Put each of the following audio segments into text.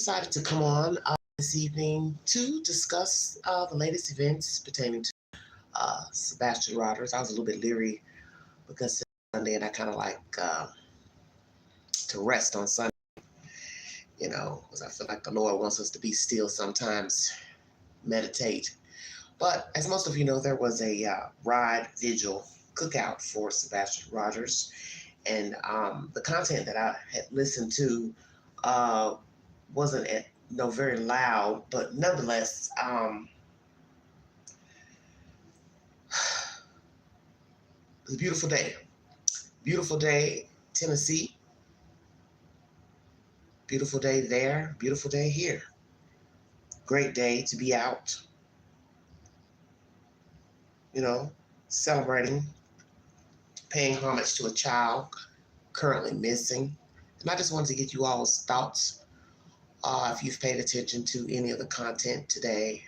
decided to come on this evening to discuss the latest events pertaining to Sebastian Rogers. I was a little bit leery because it's Sunday and I kind of like to rest on Sunday, because I feel like the Lord wants us to be still sometimes, meditate. But as most of you know, there was a ride vigil cookout for Sebastian Rogers. And the content that I had listened to wasn't very loud, but nonetheless, it was a beautiful day. Beautiful day, Tennessee. Beautiful day there. Beautiful day here. Great day to be out, celebrating, paying homage to a child currently missing. And I just wanted to get you all's thoughts if you've paid attention to any of the content today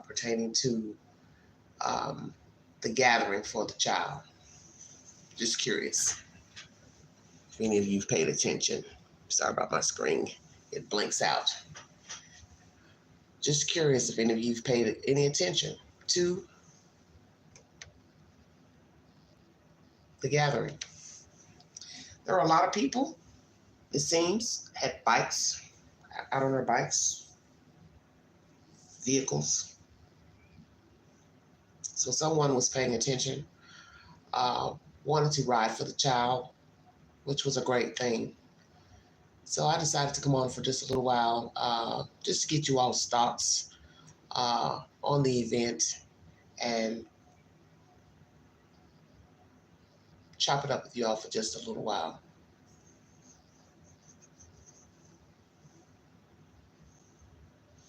pertaining to the gathering for the child. Just curious if any of you've paid attention. Sorry about my screen. It blinks out. Just curious if any of you've paid any attention to the gathering. There are a lot of people, it seems, had bikes, out on their bikes, vehicles. So someone was paying attention, wanted to ride for the child, which was a great thing. So I decided to come on for just a little while, just to get you all's thoughts on the event and chop it up with you all for just a little while.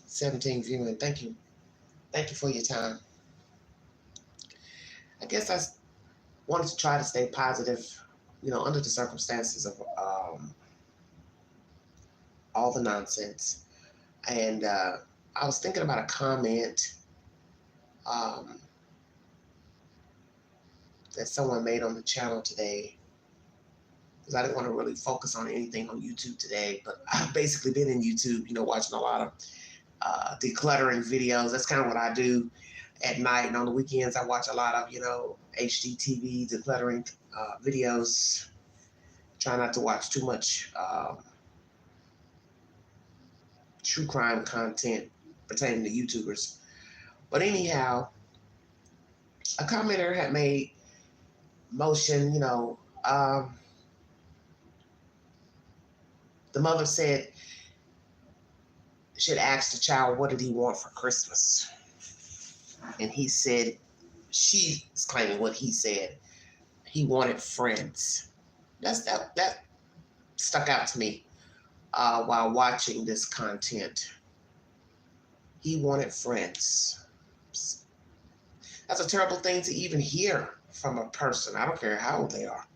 $17 viewing. Thank you. Thank you for your time. I guess I wanted to try to stay positive, under the circumstances of all the nonsense. And I was thinking about a comment that someone made on the channel today, because I didn't want to really focus on anything on YouTube today, but I've basically been in YouTube, watching a lot of decluttering videos. That's kind of what I do at night, and on the weekends I watch a lot of HGTV decluttering videos. Try not to watch too much true crime content pertaining to YouTubers. But anyhow, a commenter had made motion, the mother said should ask the child, what did he want for Christmas? And he said, she is claiming what he said. He wanted friends. That stuck out to me while watching this content. He wanted friends. That's a terrible thing to even hear from a person. I don't care how old they are.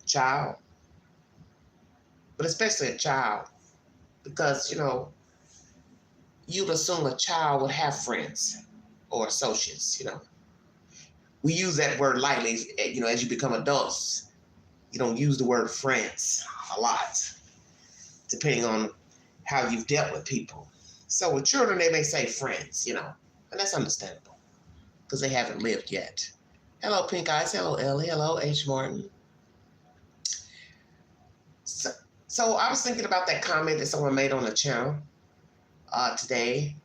Child. But especially a child. Because, you'd assume a child would have friends or associates, We use that word lightly, as you become adults. You don't use the word friends a lot, depending on how you've dealt with people. So with children, they may say friends, and that's understandable because they haven't lived yet. Hello, Pink Eyes. Hello, Ellie. Hello, H. Martin. So I was thinking about that comment that someone made on the channel today.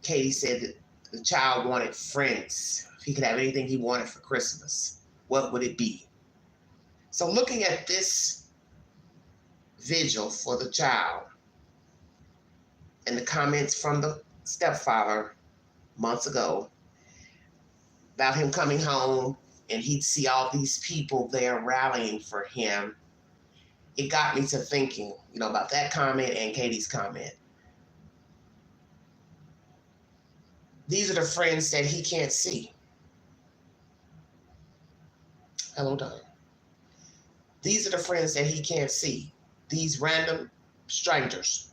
Katie said that the child wanted friends. If he could have anything he wanted for Christmas, what would it be? So looking at this vigil for the child and the comments from the stepfather months ago about him coming home and he'd see all these people there rallying for him, it got me to thinking, about that comment and Katie's comment. These are the friends that he can't see. Hello, Don. These are the friends that he can't see. These random strangers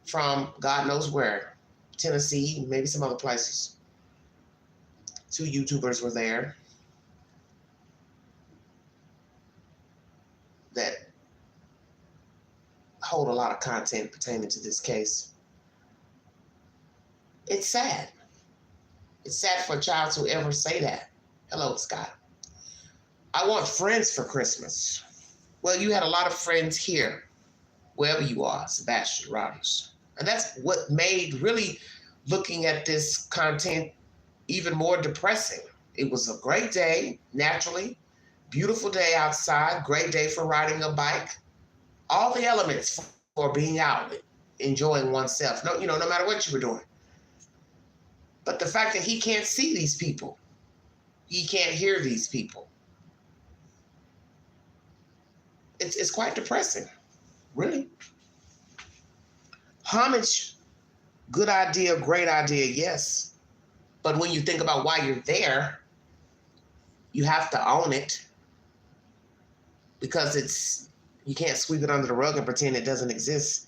from God knows where, Tennessee, maybe some other places. 2 YouTubers were there that hold a lot of content pertaining to this case. It's sad. It's sad for a child to ever say that. Hello, Scott. I want friends for Christmas. Well, you had a lot of friends here, wherever you are, Sebastian Rogers. And that's what made really looking at this content even more depressing. It was a great day, naturally, beautiful day outside, great day for riding a bike, all the elements for being out, enjoying oneself, no matter what you were doing. But the fact that he can't see these people, he can't hear these people, it's quite depressing, really. Homage, good idea, great idea, yes. But when you think about why you're there, you have to own it, because you can't sweep it under the rug and pretend it doesn't exist,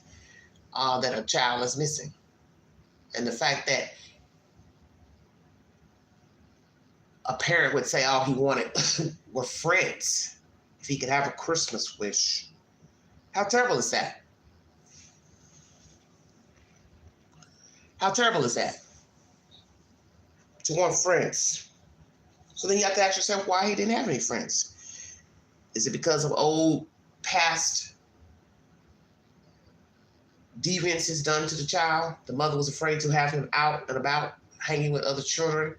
that a child is missing. And the fact that a parent would say all he wanted were friends, if he could have a Christmas wish. How terrible is that? How terrible is that? To want friends. So then you have to ask yourself why he didn't have any friends. Is it because of old past deviances done to the child? The mother was afraid to have him out and about, hanging with other children,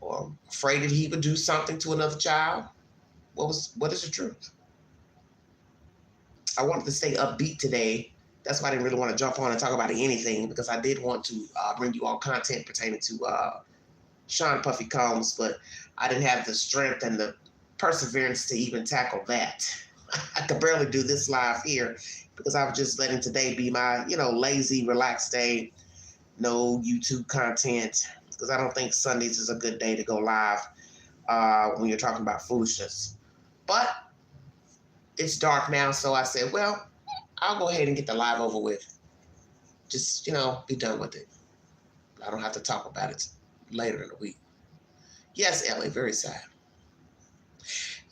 or afraid that he would do something to another child? What is the truth? I wanted to stay upbeat today. That's why I didn't really want to jump on and talk about anything, because I did want to bring you all content pertaining to Sean Puffy Combs, but I didn't have the strength and the perseverance to even tackle that. I could barely do this live here because I was just letting today be my, lazy, relaxed day. No YouTube content, because I don't think Sundays is a good day to go live when you're talking about foolishness. But it's dark now, so I said, well, I'll go ahead and get the live over with. Just, be done with it. I don't have to talk about it later in the week. Yes, Ellie, very sad.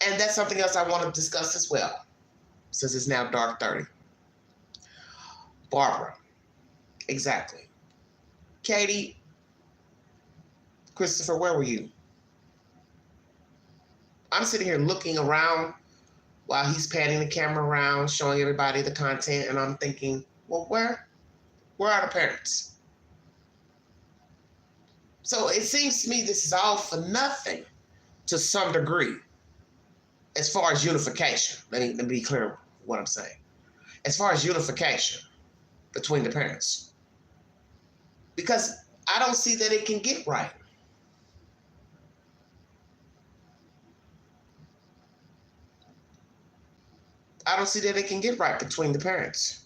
And that's something else I want to discuss as well, since it's now dark 30. Barbara. Exactly. Katie, Christopher, where were you? I'm sitting here looking around while he's panning the camera around, showing everybody the content, and I'm thinking, well, where are the parents? So it seems to me this is all for nothing to some degree as far as unification. Let me be clear what I'm saying. As far as unification between the parents. Because I don't see that it can get right. I don't see that it can get right between the parents.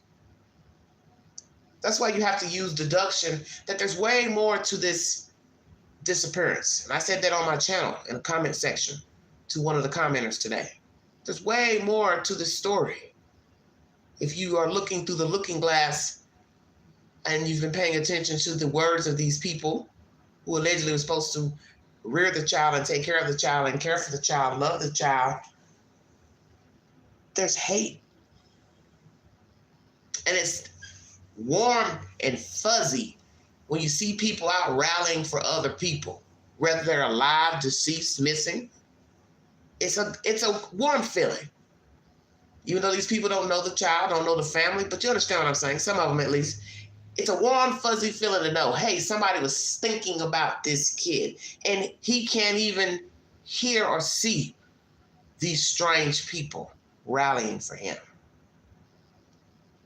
That's why you have to use deduction, that there's way more to this disappearance. And I said that on my channel in the comment section to one of the commenters today. There's way more to this story. If you are looking through the looking glass and you've been paying attention to the words of these people who allegedly were supposed to rear the child and take care of the child and care for the child, love the child, there's hate. And it's warm and fuzzy when you see people out rallying for other people, whether they're alive, deceased, missing. It's a warm feeling. Even though these people don't know the child, don't know the family, but you understand what I'm saying, some of them at least. It's a warm, fuzzy feeling to know, hey, somebody was thinking about this kid, and he can't even hear or see these strange people rallying for him.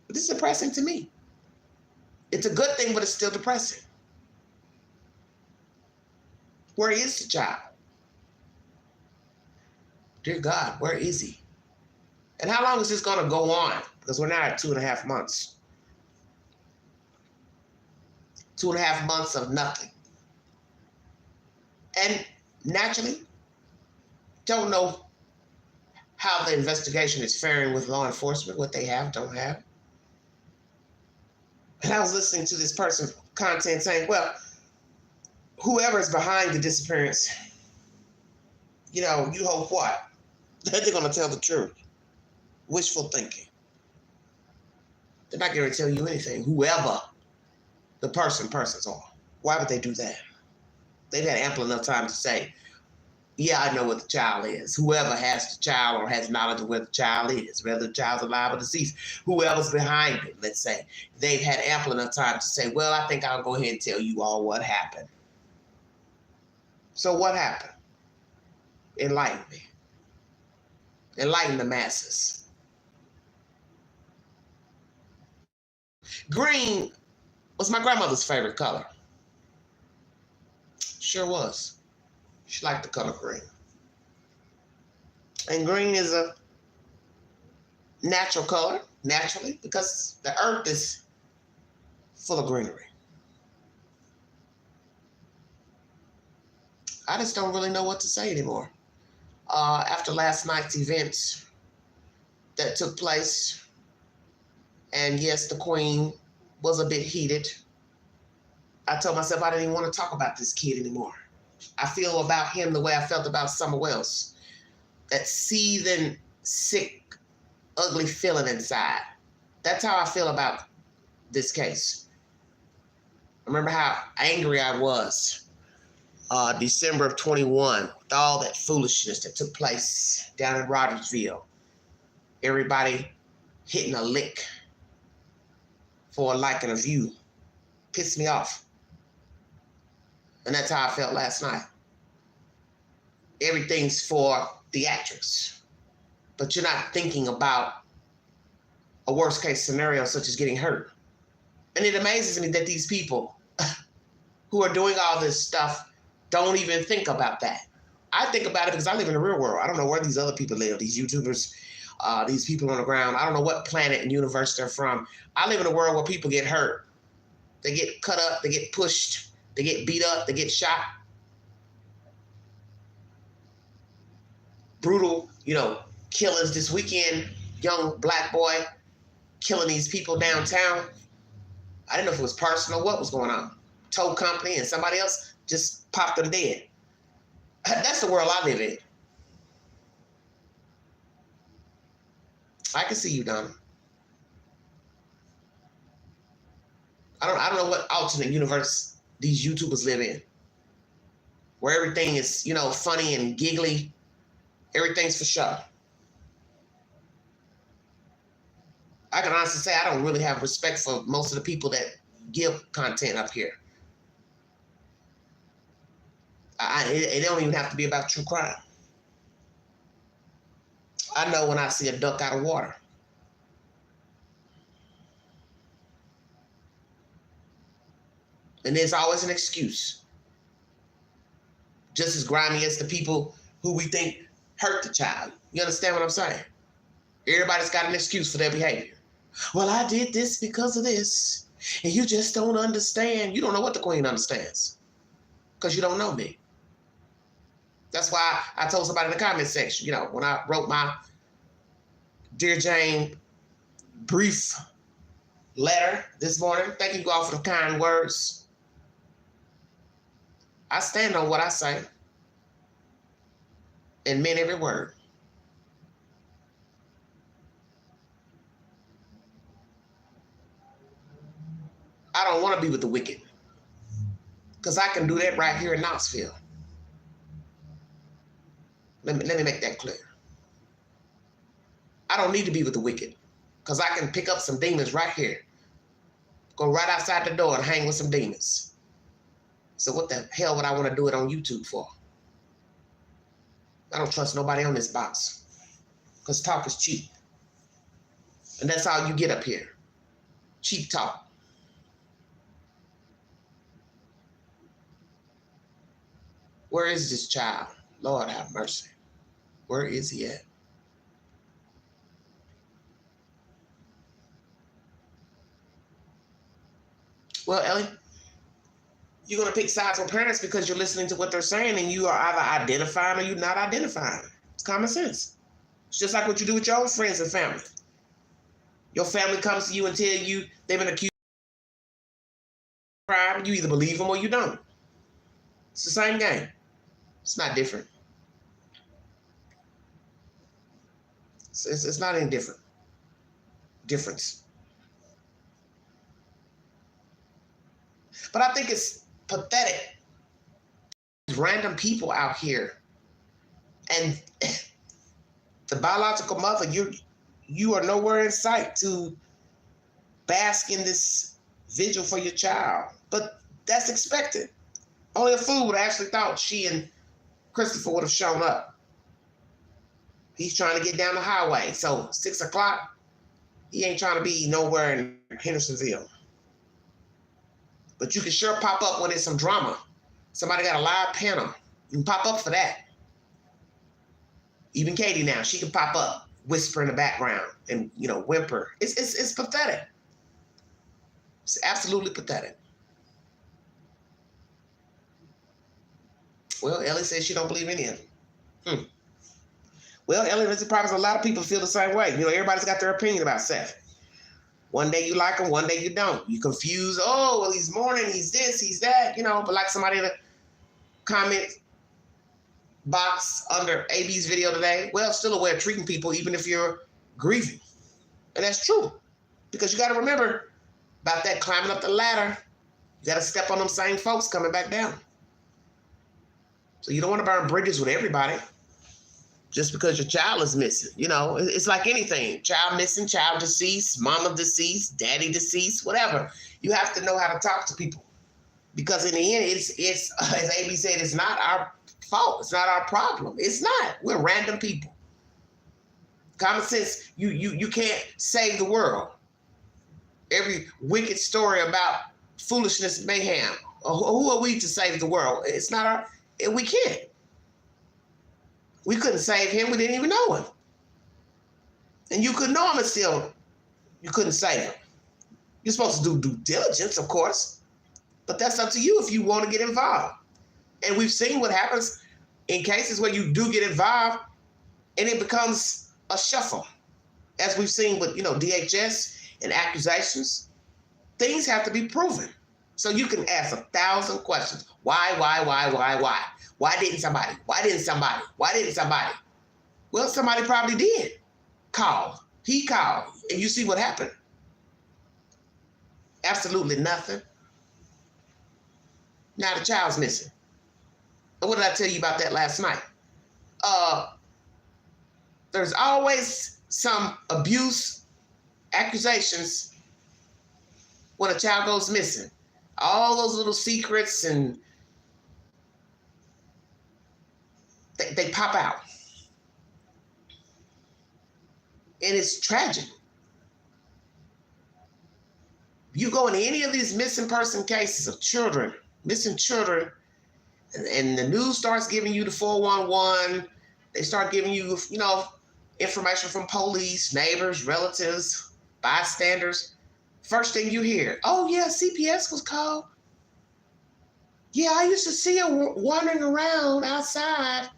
But this is depressing to me. It's a good thing, but it's still depressing. Where is the child? Dear God, where is he? And how long is this going to go on? Because we're now at 2.5 months. 2.5 months of nothing. And naturally, don't know how the investigation is faring with law enforcement, what they have, don't have. And I was listening to this person's content saying, well, whoever's behind the disappearance, you hope what? That they're going to tell the truth. Wishful thinking. They're not going to tell you anything, whoever the persons are. Why would they do that? They've had ample enough time to say, yeah, I know what the child is. Whoever has the child or has knowledge of where the child is, whether the child's alive or deceased, whoever's behind it, let's say, they've had ample enough time to say, well, I think I'll go ahead and tell you all what happened. So what happened? Enlighten me. Enlighten the masses. Green was my grandmother's favorite color. Sure was. She liked the color green. And green is a natural color, naturally, because the earth is full of greenery. I just don't really know what to say anymore. After last night's events that took place, and yes, the Queen was a bit heated, I told myself I didn't even want to talk about this kid anymore. I feel about him the way I felt about Summer Wells. That seething, sick, ugly feeling inside. That's how I feel about this case. I remember how angry I was December of 21 with all that foolishness that took place down in Rogersville. Everybody hitting a lick for a like and a view. Pissed me off. And that's how I felt last night. Everything's for theatrics, but you're not thinking about a worst case scenario such as getting hurt. And it amazes me that these people who are doing all this stuff don't even think about that. I think about it because I live in the real world. I don't know where these other people live, these YouTubers, these people on the ground. I don't know what planet and universe they're from. I live in a world where people get hurt. They get cut up, they get pushed, they get beat up, they get shot. Brutal, killings this weekend. Young black boy killing these people downtown. I didn't know if it was personal, what was going on. Tow company and somebody else just popped them dead. That's the world I live in. I can see you, Donna. I don't know what alternate universe these YouTubers live in, where everything is, funny and giggly. Everything's for show. I can honestly say I don't really have respect for most of the people that give content up here. It don't even have to be about true crime. I know when I see a duck out of water. And there's always an excuse. Just as grimy as the people who we think hurt the child. You understand what I'm saying? Everybody's got an excuse for their behavior. Well, I did this because of this. And you just don't understand. You don't know what the Queen understands. Because you don't know me. That's why I told somebody in the comment section, when I wrote my Dear Jane brief letter this morning, thanking you all for the kind words. I stand on what I say and mean every word. I don't want to be with the wicked because I can do that right here in Knoxville. Let me make that clear. I don't need to be with the wicked because I can pick up some demons right here. Go right outside the door and hang with some demons. So what the hell would I want to do it on YouTube for? I don't trust nobody on this box because talk is cheap. And that's all you get up here. Cheap talk. Where is this child? Lord have mercy. Where is he at? Well, Ellie, you're going to pick sides with parents because you're listening to what they're saying and you are either identifying or you're not identifying. It's common sense. It's just like what you do with your own friends and family. Your family comes to you and tell you they've been accused of crime. You either believe them or you don't. It's the same game. It's not different. It's not any different. Difference. But I think it's pathetic. Random people out here, and the biological mother, you are nowhere in sight to bask in this vigil for your child. But that's expected. Only a fool would have actually thought she and Christopher would have shown up. He's trying to get down the highway. So 6 o'clock, he ain't trying to be nowhere in Hendersonville. But you can sure pop up when there's some drama. Somebody got a live panel. You can pop up for that. Even Katie now, she can pop up, whisper in the background, and whimper. It's pathetic. It's absolutely pathetic. Well, Ellie says she don't believe any of it. Well, Ellie, there's probably a lot of people feel the same way. Everybody's got their opinion about Seth. One day you like him, one day you don't. You confuse, oh, well, he's mourning, he's this, he's that, but like somebody in the comment box under AB's video today, well, still a way of treating people even if you're grieving. And that's true. Because you got to remember about that climbing up the ladder. You got to step on them same folks coming back down. So you don't want to burn bridges with everybody just because your child is missing. It's like anything. Child missing, child deceased, mama deceased, daddy deceased, whatever. You have to know how to talk to people. Because in the end, it's as AB said, it's not our fault. It's not our problem. It's not. We're random people. Common sense, you can't save the world. Every wicked story about foolishness, mayhem. Who are we to save the world? It's not our, we can't. We couldn't save him. We didn't even know him. And you could know him and still, you couldn't save him. You're supposed to do due diligence, of course. But that's up to you if you want to get involved. And we've seen what happens in cases where you do get involved and it becomes a shuffle. As we've seen with, DHS and accusations, things have to be proven. So you can ask 1,000 questions. Why? Why didn't somebody? Why didn't somebody? Why didn't somebody? Well, somebody probably did call. He called. And you see what happened. Absolutely nothing. Now the child's missing. And what did I tell you about that last night? There's always some abuse accusations when a child goes missing. All those little secrets and they pop out. And it's tragic. You go into any of these missing person cases of children, missing children, and the news starts giving you the 411. They start giving you, information from police, neighbors, relatives, bystanders. First thing you hear, oh yeah, CPS was called. Yeah, I used to see her wandering around outside.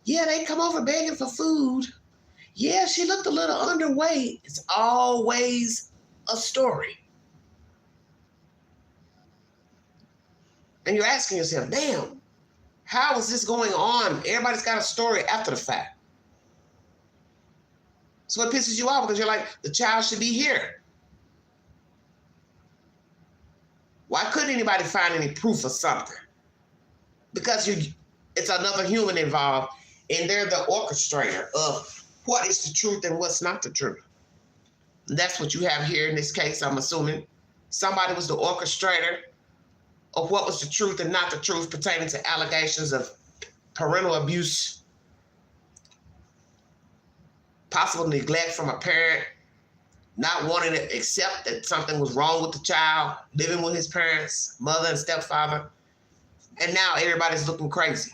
Yeah, they come over begging for food. Yeah, she looked a little underweight. It's always a story. And you're asking yourself, damn, how is this going on? Everybody's got a story after the fact. So it pisses you off because you're like, the child should be here. Why couldn't anybody find any proof of something? Because it's another human involved, and they're the orchestrator of what is the truth and what's not the truth. And that's what you have here in this case, I'm assuming. Somebody was the orchestrator of what was the truth and not the truth pertaining to allegations of parental abuse, possible neglect from a parent, not wanting to accept that something was wrong with the child, living with his parents, mother and stepfather. And now everybody's looking crazy.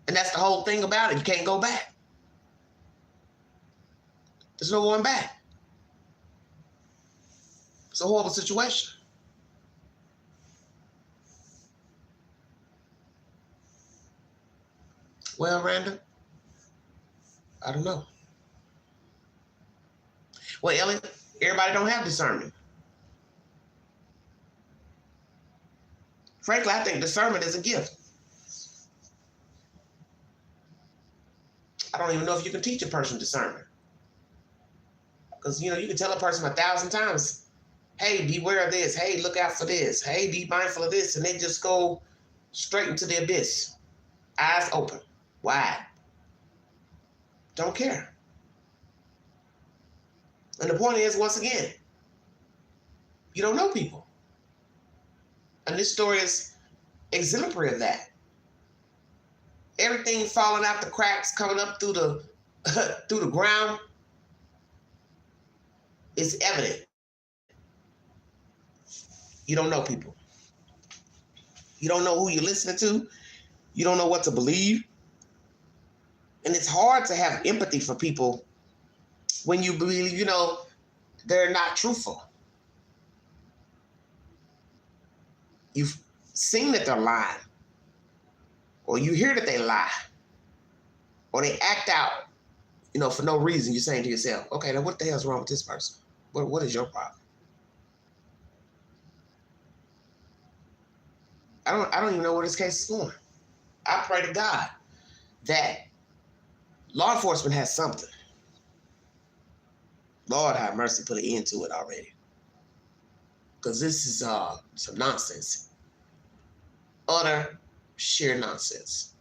And that's the whole thing about it. You can't go back. There's no going back. It's a horrible situation. Well, Randall, I don't know. Well, Elliot, everybody don't have discernment. Frankly, I think discernment is a gift. I don't even know if you can teach a person discernment. Because, you can tell a person 1,000 times, Hey, beware of this. Hey, look out for this. Hey, be mindful of this. And they just go straight into the abyss. Eyes open, wide. Don't care. And the point is, once again, you don't know people. And this story is exemplary of that. Everything falling out the cracks, coming up through the through the ground is evident. You don't know people. You don't know who you're listening to. You don't know what to believe. And it's hard to have empathy for people when you believe, they're not truthful. You've seen that they're lying, or you hear that they lie, or they act out, for no reason. You're saying to yourself, okay, now what the hell's wrong with this person? What is your problem? I don't even know where this case is going. I pray to God that law enforcement has something. Lord have mercy, put an end to it already. Because this is some nonsense. Utter, sheer nonsense.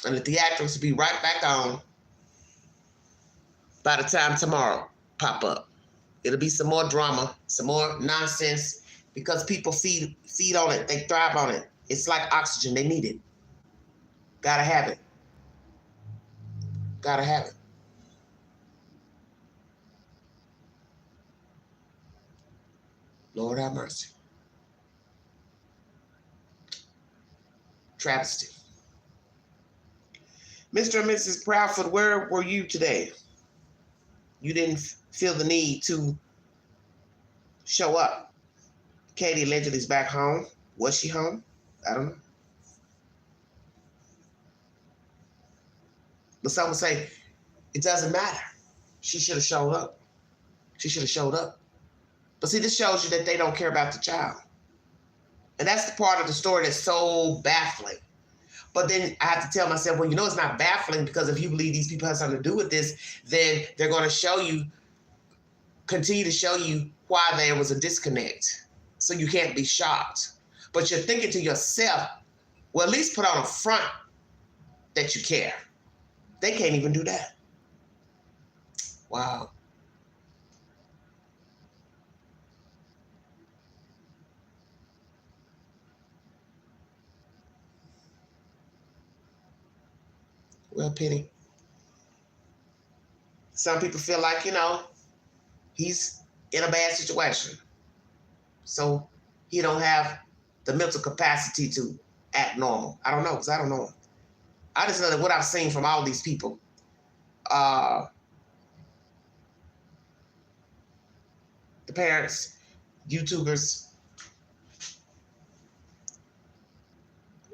And the theatrics will be right back on by the time tomorrow pop up. It'll be some more drama, some more nonsense, because people feed on it. They thrive on it. It's like oxygen. They need it. Gotta have it. Gotta have it. Lord have mercy. Travesty. Mr. and Mrs. Proudfoot, where were you today? You didn't feel the need to show up. Katie allegedly is back home. Was she home? I don't know. But some would say, it doesn't matter. She should have showed up. She should have showed up. But see, this shows you that they don't care about the child. And that's the part of the story that's so baffling. But then I have to tell myself, well, it's not baffling, because if you believe these people have something to do with this, then they're going to continue to show you why there was a disconnect. So you can't be shocked. But you're thinking to yourself, well, at least put on a front that you care. They can't even do that. Wow. Well, pity. Some people feel like, he's in a bad situation. So he don't have the mental capacity to act normal. I don't know, because I don't know him. I just know that what I've seen from all these people, the parents, YouTubers,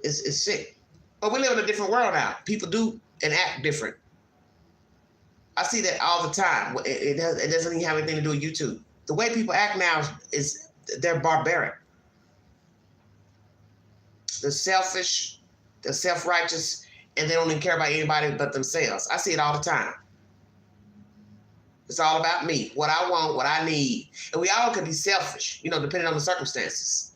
is sick. But we live in a different world now. People do and act different. I see that all the time. It doesn't even have anything to do with YouTube. The way people act now they're barbaric. They're selfish, they're self-righteous, and they don't even care about anybody but themselves. I see it all the time. It's all about me, what I want, what I need. And we all can be selfish, depending on the circumstances.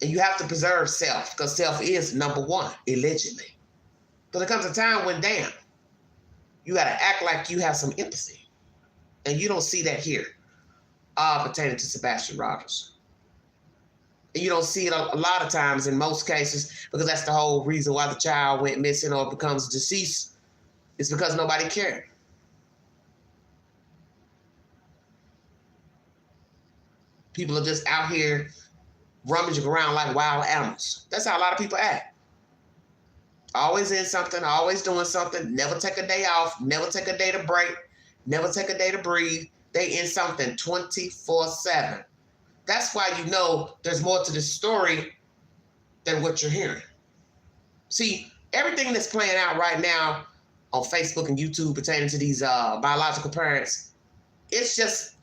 And you have to preserve self, because self is number one, allegedly. But there comes a time when, damn, you got to act like you have some empathy. And you don't see that here, pertaining to Sebastian Rogers. And you don't see it a lot of times in most cases, because that's the whole reason why the child went missing or becomes deceased. It's because nobody cared. People are just out here rummaging around like wild animals. That's how a lot of people act. Always in something, always doing something, never take a day off, never take a day to break, never take a day to breathe. They in something 24/7. That's why there's more to this story than what you're hearing. See, everything that's playing out right now on Facebook and YouTube pertaining to these biological parents, it's just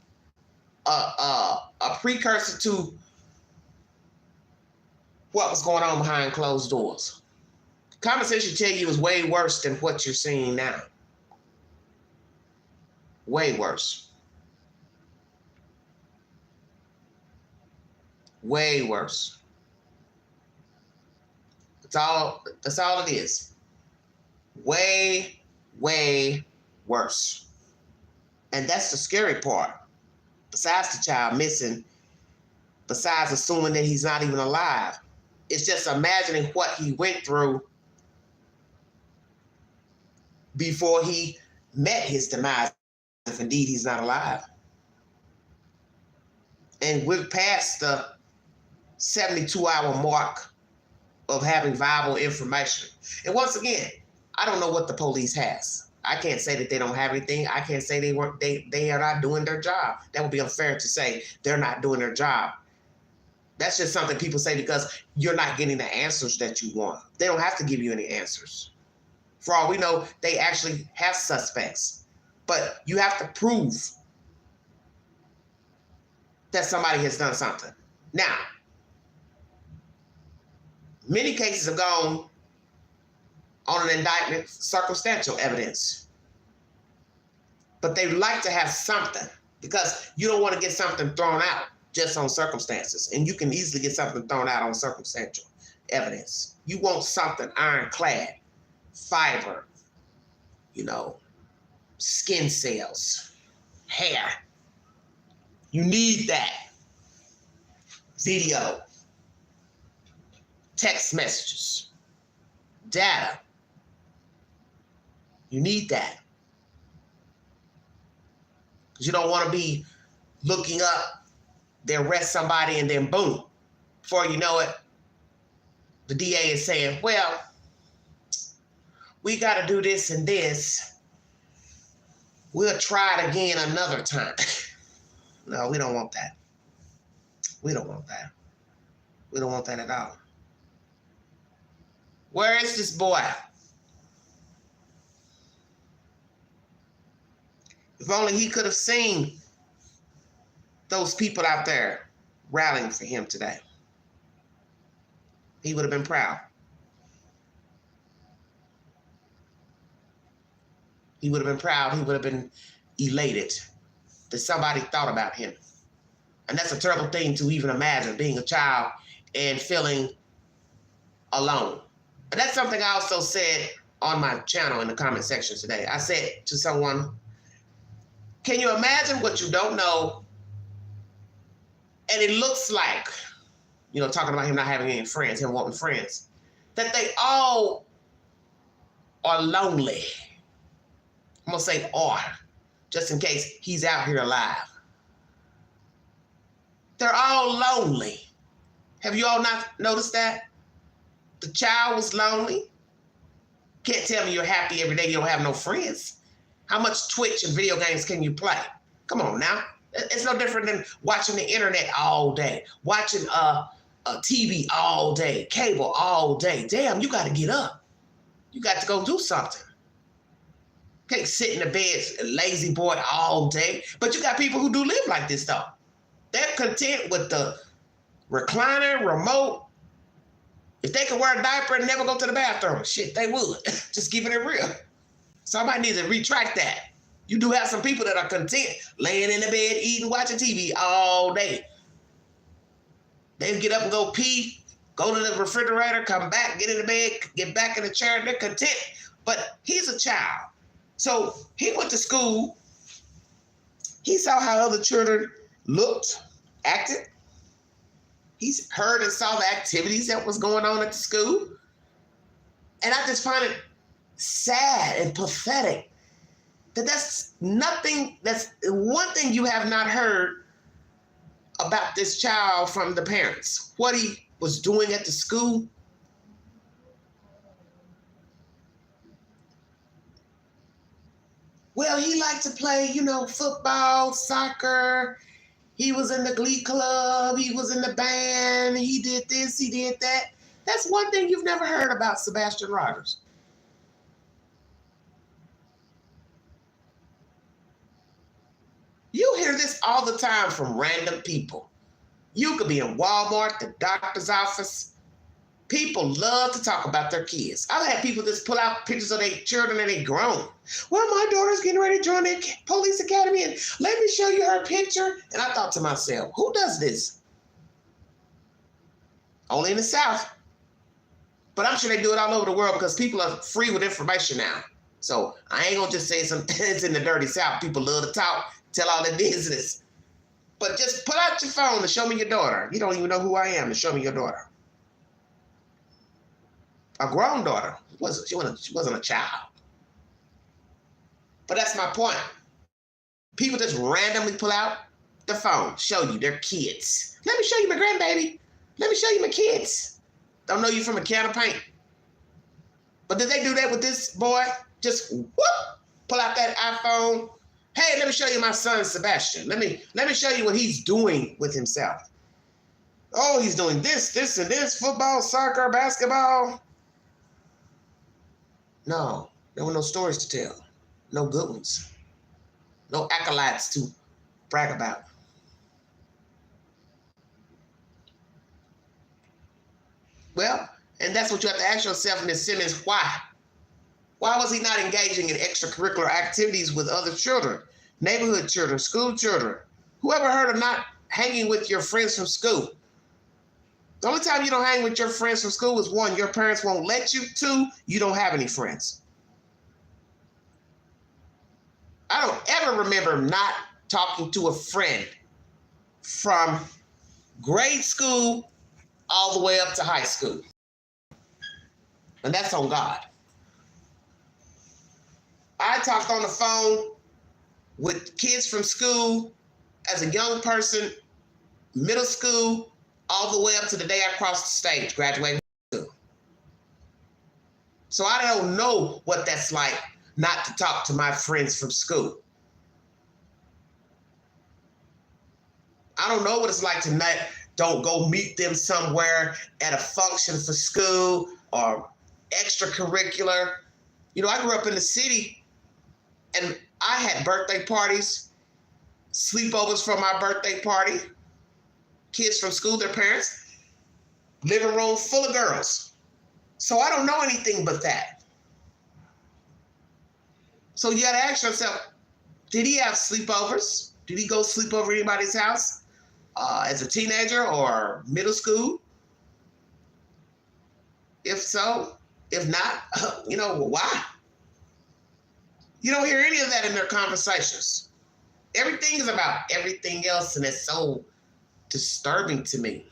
a precursor to what was going on behind closed doors. Conversation tell you is way worse than what you're seeing now. Way worse. Way worse. That's all it is. Way, way worse. And that's the scary part. Besides the child missing, besides assuming that he's not even alive, it's just imagining what he went through before he met his demise, if indeed he's not alive. And we're past the 72-hour mark of having viable information. And once again, I don't know what the police has. I can't say that they don't have anything. I can't say they are not doing their job. That would be unfair to say they're not doing their job. That's just something people say because you're not getting the answers that you want. They don't have to give you any answers. For all we know, they actually have suspects. But you have to prove that somebody has done something. Now, many cases have gone on an indictment, circumstantial evidence. But they like to have something because you don't want to get something thrown out just on circumstances. And you can easily get something thrown out on circumstantial evidence. You want something ironclad, fiber, skin cells, hair. You need that. Video, text messages, data. You need that. Because you don't want to be looking up, they arrest somebody and then boom, before you know it, the DA is saying, well, we got to do this and this. We'll try it again another time. No, we don't want that. We don't want that. We don't want that at all. Where is this boy? If only he could have seen those people out there rallying for him today. He would have been proud. He would have been proud. He would have been elated that somebody thought about him. And that's a terrible thing to even imagine, being a child and feeling alone. And that's something I also said on my channel in the comment section today. I said to someone, can you imagine what you don't know? And it looks like, talking about him not having any friends, him wanting friends, that they all are lonely. I'm going to say are, just in case he's out here alive. They're all lonely. Have you all not noticed that? The child was lonely. Can't tell me you're happy every day, you don't have no friends. How much Twitch and video games can you play? Come on now. It's no different than watching the internet all day, watching a TV all day, cable all day. Damn, you got to get up. You got to go do something. Can't sit in the bed, lazy boy all day. But you got people who do live like this, though. They're content with the recliner, remote. If they could wear a diaper and never go to the bathroom, shit, they would. Just keeping it real. Somebody needs to retract that. You do have some people that are content laying in the bed, eating, watching TV all day. They get up and go pee, go to the refrigerator, come back, get in the bed, get back in the chair, they're content. But he's a child. So he went to school. He saw how other children looked, acted. He's heard and saw the activities that was going on at the school. And I just find it sad and pathetic that's one thing you have not heard about this child from the parents. What he was doing at the school. Well, he liked to play, football, soccer. He was in the glee club. He was in the band. He did this, he did that. That's one thing you've never heard about Sebastian Rogers. You hear this all the time from random people. You could be in Walmart, the doctor's office, People love to talk about their kids. I've had people just pull out pictures of their children and they grown. Well, my daughter's getting ready to join the police academy and let me show you her picture. And I thought to myself, who does this? Only in the South. But I'm sure they do it all over the world because people are free with information now. So I ain't gonna just say it's in the dirty South. People love to talk, tell all their business. But just pull out your phone and show me your daughter. You don't even know who I am to show me your daughter. A grown daughter. She wasn't a child. But that's my point. People just randomly pull out the phone, show you their kids. Let me show you my grandbaby. Let me show you my kids. Don't know you from a can of paint. But did they do that with this boy? Just whoop, pull out that iPhone. Hey, let me show you my son, Sebastian. Let me show you what he's doing with himself. Oh, he's doing this, and this, football, soccer, basketball. No, there were no stories to tell. No good ones. No accolades to brag about. Well, and that's what you have to ask yourself in this sentence, why? Why was he not engaging in extracurricular activities with other children, neighborhood children, school children? Whoever heard of not hanging with your friends from school? The only time you don't hang with your friends from school is one, your parents won't let you, two, you don't have any friends. I don't ever remember not talking to a friend from grade school all the way up to high school. And that's on God. I talked on the phone with kids from school as a young person, middle school, all the way up to the day I crossed the stage, graduating school. So I don't know what that's like not to talk to my friends from school. I don't know what it's like to don't go meet them somewhere at a function for school or extracurricular. You know, I grew up in the city and I had birthday parties, sleepovers for my birthday party, kids from school, their parents, living room full of girls. So I don't know anything but that. So you gotta ask yourself, did he have sleepovers? Did he go sleep over anybody's house as a teenager or middle school? If so, if not, why? You don't hear any of that in their conversations. Everything is about everything else, and it's so disturbing to me.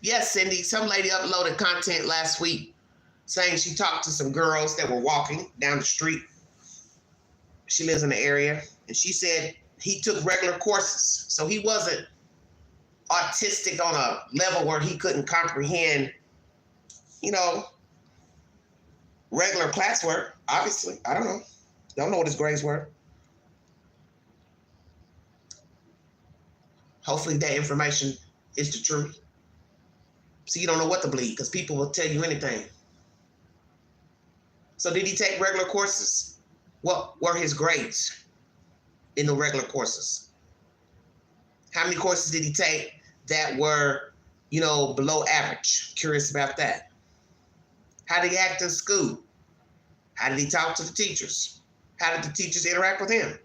Yes, Cindy, some lady uploaded content last week saying she talked to some girls that were walking down the street. She lives in the area, and she said he took regular courses. So he wasn't autistic on a level where he couldn't comprehend, regular classwork, obviously. I don't know. Don't know what his grades were. Hopefully that information is the truth. So you don't know what to believe because people will tell you anything. So did he take regular courses? What were his grades in the regular courses? How many courses did he take that were, below average? Curious about that. How did he act in school? How did he talk to the teachers? How did the teachers interact with him?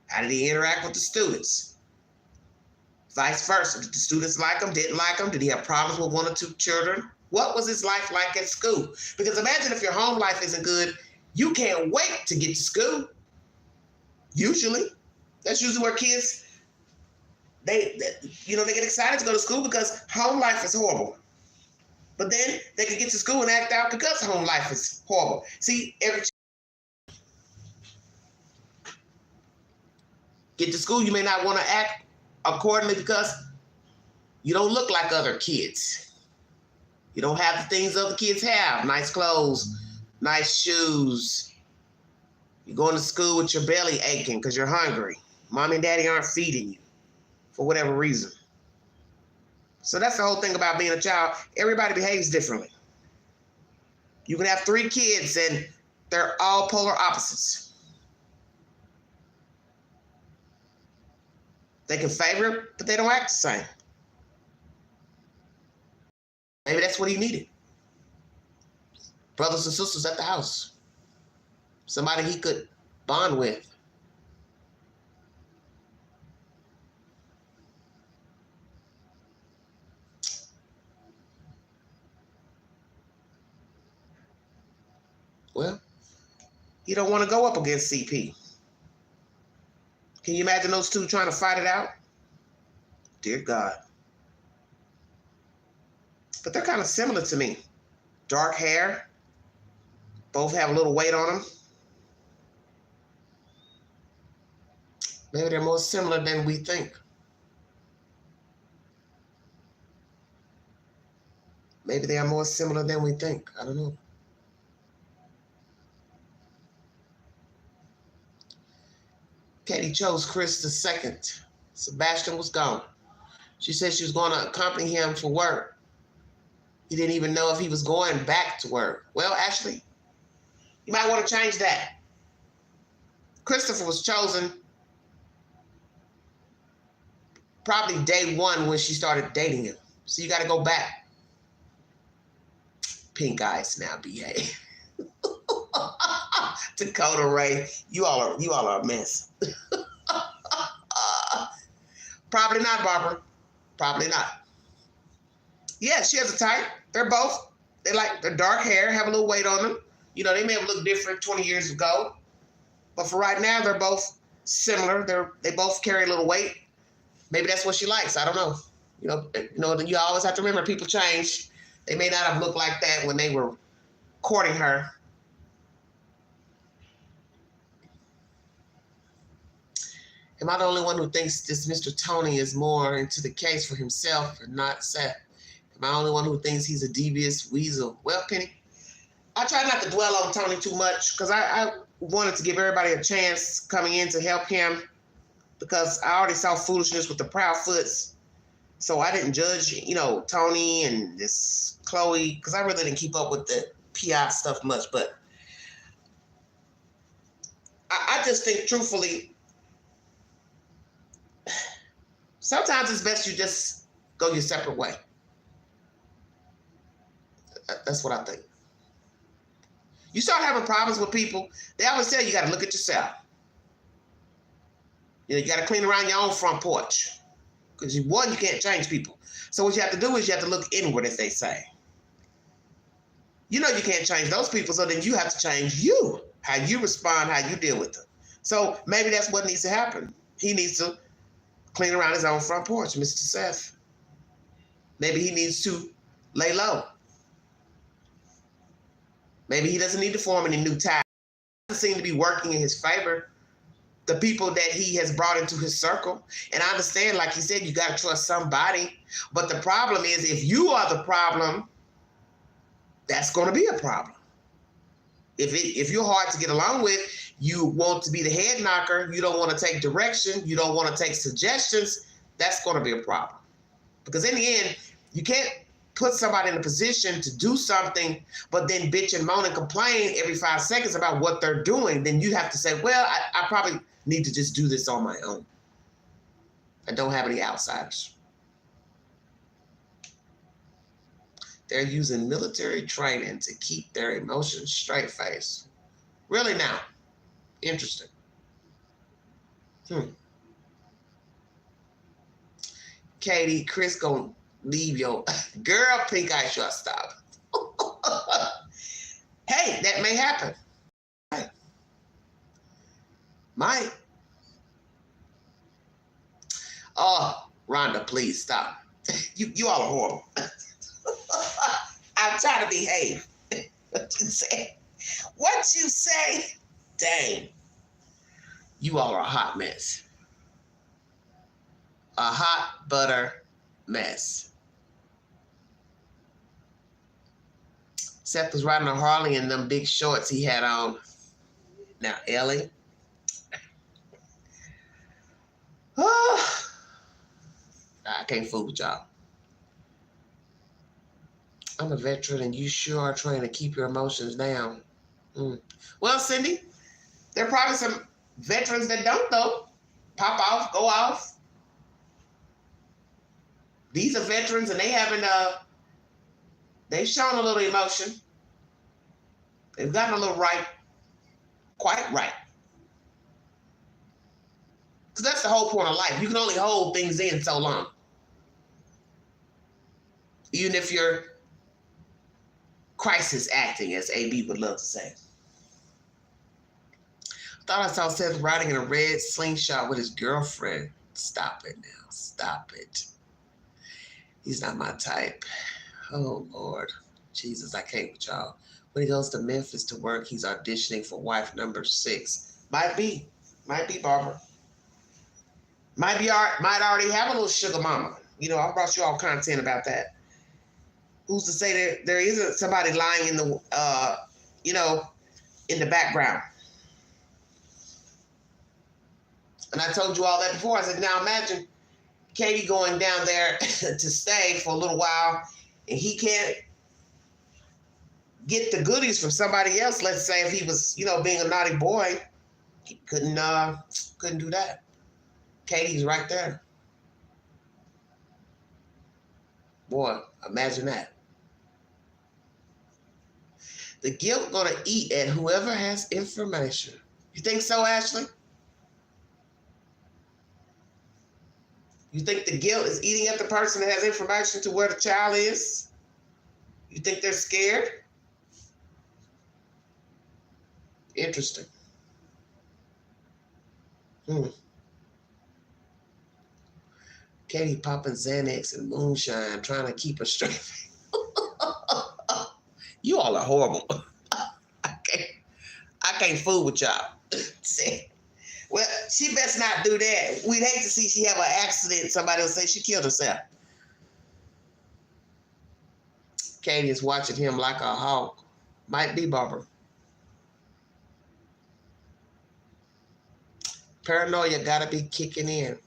How did he interact with the students? Vice versa. Did the students like him, didn't like him? Did he have problems with one or two children? What was his life like at school? Because imagine if your home life isn't good, you can't wait to get to school. Usually. That's usually where kids, they get excited to go to school because home life is horrible. But then they can get to school and act out because home life is horrible. See, get to school, you may not want to act accordingly because you don't look like other kids. You don't have the things other kids have. Nice clothes, nice shoes. You're going to school with your belly aching because you're hungry. Mom and daddy aren't feeding you for whatever reason. So that's the whole thing about being a child. Everybody behaves differently. You can have 3 kids and they're all polar opposites. They can favor, but they don't act the same. Maybe that's what he needed. Brothers and sisters at the house. Somebody he could bond with. Well, he don't want to go up against CP. Can you imagine those two trying to fight it out? Dear God. But they're kind of similar to me. Dark hair. Both have a little weight on them. Maybe they're more similar than we think. Maybe they are more similar than we think. I don't know. Katie chose Chris II. Sebastian was gone. She said she was going to accompany him for work. He didn't even know if he was going back to work. Well, actually, you might want to change that. Christopher was chosen probably day one when she started dating him. So you got to go back. Pink eyes now, BA. Dakota Ray, you all are a mess. Probably not, Barbara. Probably not. Yeah, she has a type. They're dark hair, have a little weight on them. You know, they may have looked different 20 years ago, but for right now, they're both similar. They both carry a little weight. Maybe that's what she likes. I don't know. You always have to remember people change. They may not have looked like that when they were courting her. Am I the only one who thinks this Mr. Tony is more into the case for himself and not Seth? Am I the only one who thinks he's a devious weasel? Well, Penny, I try not to dwell on Tony too much because I wanted to give everybody a chance coming in to help him because I already saw foolishness with the Proudfoots. So I didn't judge, Tony and this Chloe because I really didn't keep up with the PI stuff much. But I just think, truthfully, sometimes it's best you just go your separate way. That's what I think. You start having problems with people, they always tell you got to look at yourself. You got to clean around your own front porch. Because you can't change people. So what you have to do is you have to look inward, as they say. You can't change those people, so then you have to change you, how you respond, how you deal with them. So maybe that's what needs to happen. He needs to clean around his own front porch, Mr. Seth. Maybe he needs to lay low. Maybe he doesn't need to form any new ties. It doesn't seem to be working in his favor. The people that he has brought into his circle. And I understand, like he said, you got to trust somebody. But the problem is, if you are the problem, that's going to be a problem. If you're hard to get along with, you want to be the head knocker, you don't want to take direction, you don't want to take suggestions, that's going to be a problem. Because in the end, you can't put somebody in a position to do something, but then bitch and moan and complain every 5 seconds about what they're doing. Then you have to say, well, I probably need to just do this on my own. I don't have any outsiders. They're using military training to keep their emotions straight-faced. Really now? Interesting. Katie, Chris gonna leave your girl pink eye shortstop. Hey, that may happen. Might. Oh, Rhonda, please stop. You all are horrible. I'm trying to behave. What you say? What you say? Dang. You all are a hot mess. A hot butter mess. Seth was riding a Harley in them big shorts he had on. Now, Ellie. Oh, I can't fool with y'all. I'm a veteran and you sure are trying to keep your emotions down. Well, Cindy, there are probably some veterans that don't, though. Pop off, go off. These are veterans and they haven't They've shown a little emotion. They've gotten a little right, quite right. Because that's the whole point of life. You can only hold things in so long. Even if you're crisis acting, as AB would love to say. I thought I saw Seth riding in a red slingshot with his girlfriend. Stop it now. Stop it. He's not my type. Oh, Lord. Jesus, I can't with y'all. When he goes to Memphis to work, he's auditioning for wife number 6. Might be. Might be, Barbara. Might already have a little sugar mama. You know, I brought you all content about that. Who's to say there isn't somebody lying in the, in the background? And I told you all that before. I said, now imagine Katie going down there to stay for a little while, and he can't get the goodies from somebody else. Let's say if he was, being a naughty boy, he couldn't do that. Katie's right there. Boy, imagine that. The guilt gonna eat at whoever has information. You think so, Ashley? You think the guilt is eating at the person that has information to where the child is? You think they're scared? Interesting. Katie popping Xanax and moonshine, trying to keep her straight. You all are horrible. I can't fool with y'all. Well, she best not do that. We'd hate to see she have an accident. Somebody will say she killed herself. Katie is watching him like a hawk. Might be, Barbara. Paranoia gotta be kicking in.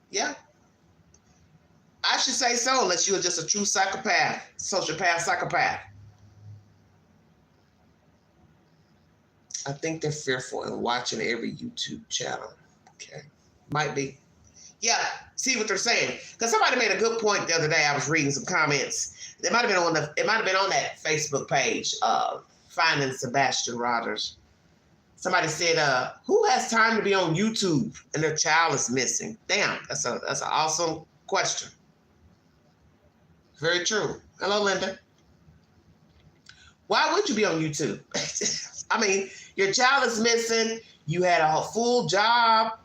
Yeah. I should say so, unless you're just a true psychopath, sociopath, psychopath. I think they're fearful and watching every YouTube channel. Okay. Might be. Yeah, see what they're saying. Because somebody made a good point the other day. I was reading some comments. It might have been on that Facebook page, Finding Sebastian ROGERS. Somebody said, who has time to be on YouTube and their child is missing? Damn, that's an awesome question. Very true. Hello, Linda. Why would you be on YouTube? I mean, your child is missing. You had a full job.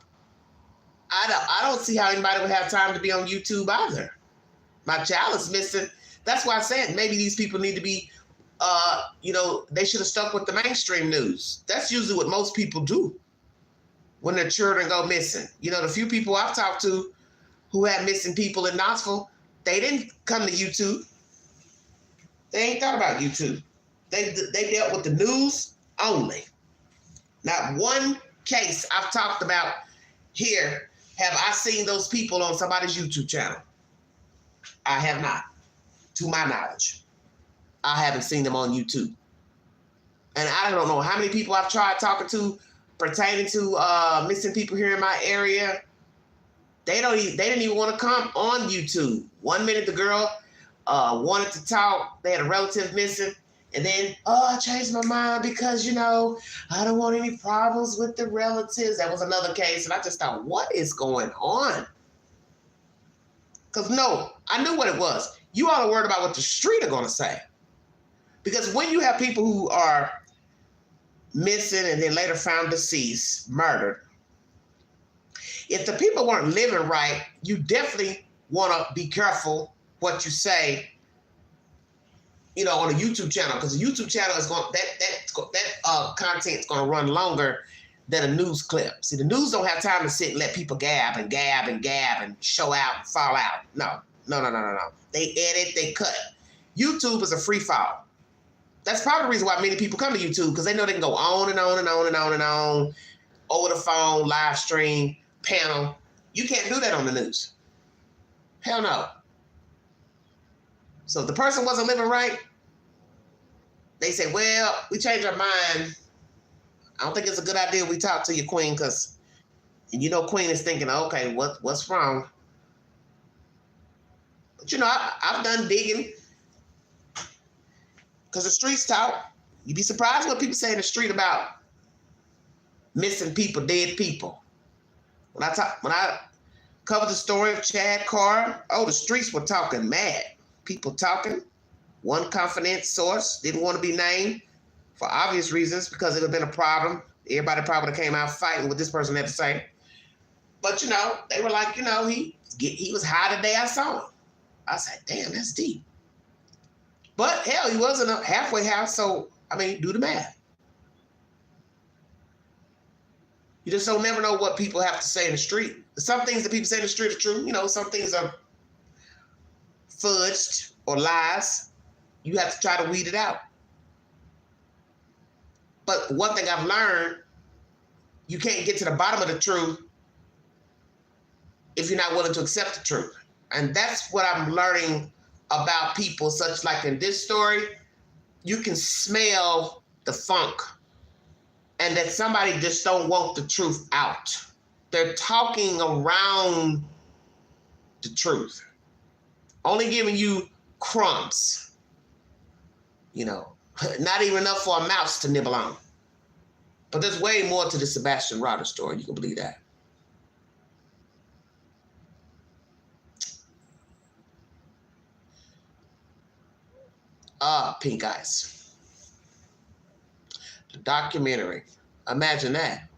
I don't see how anybody would have time to be on YouTube either. My child is missing. That's why I said maybe these people need to be, they should have stuck with the mainstream news. That's usually what most people do when their children go missing. The few people I've talked to who had missing people in Knoxville, they didn't come to YouTube. They ain't thought about YouTube. They dealt with the news only. Not one case I've talked about here have I seen those people on somebody's YouTube channel. I have not, to my knowledge. I haven't seen them on YouTube. And I don't know how many people I've tried talking to pertaining to missing people here in my area. They didn't even want to come on YouTube. 1 minute the girl wanted to talk. They had a relative missing. And then, I changed my mind because, I don't want any problems with the relatives. That was another case. And I just thought, what is going on? Because no, I knew what it was. You all are worried about what the street are going to say. Because when you have people who are missing and then later found deceased, murdered, if the people weren't living right, you definitely want to be careful what you say, on a YouTube channel, because the YouTube channel is going that content's going to run longer than a news clip. See, the news don't have time to sit and let people gab and gab and gab and show out and fall out. No. They edit, they cut. YouTube is a free fall. That's part of the reason why many people come to YouTube, because they know they can go on and on and on and on and on over the phone, live stream, panel. You can't do that on the news. Hell no. So if the person wasn't living right, they say, well, we changed our mind. I don't think it's a good idea we talk to you, Queen, because Queen is thinking, okay, what's wrong? But I've done digging. Because the streets talk. You'd be surprised what people say in the street about missing people, dead people. When I covered the story of Chad Carr, oh, the streets were talking mad. People talking. One confident source didn't want to be named for obvious reasons because it would have been a problem. Everybody probably would have came out fighting what this person had to say. But, they were like, he was high the day I saw him. I said, damn, that's deep. But hell, he wasn't a halfway house, so, do the math. You just don't never know what people have to say in the street. Some things that people say in the street are true. Some things are fudged or lies. You have to try to weed it out. But one thing I've learned, you can't get to the bottom of the truth if you're not willing to accept the truth. And that's what I'm learning about people, such like in this story, you can smell the funk and that somebody just don't want the truth out. They're talking around the truth, only giving you crumbs, not even enough for a mouse to nibble on. But there's way more to the Sebastian Rogers story. You can believe that. Pink Eyes. The documentary. Imagine that.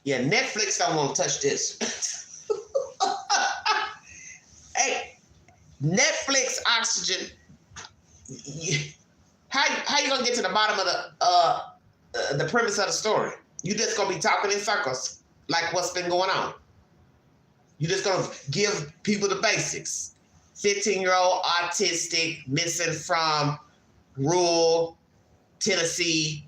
Yeah, Netflix don't want to touch this. Hey, Netflix Oxygen. How you gonna get to the bottom of the premise of the story? You just gonna be talking in circles like what's been going on. You just gonna give people the basics. 15-year-old autistic, missing from rural Tennessee.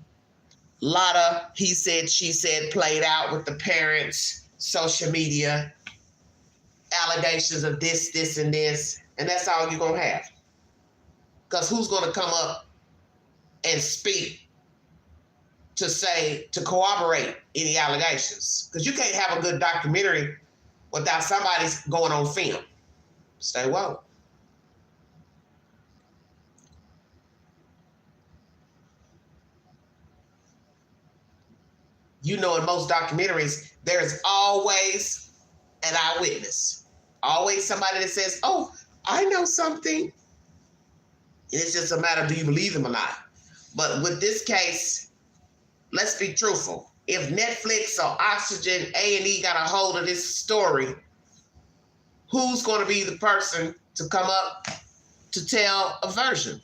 Lot of he said, she said played out with the parents, social media, allegations of this, and this, and that's all you're gonna have. Because who's gonna come up and speak to corroborate any allegations? Because you can't have a good documentary without somebody's going on film. Stay woke. In most documentaries, there's always an eyewitness. Always somebody that says, oh, I know something. And it's just a matter of do you believe them or not. But with this case, let's be truthful. If Netflix or Oxygen, A&E got a hold of this story, who's going to be the person to come up to tell a version?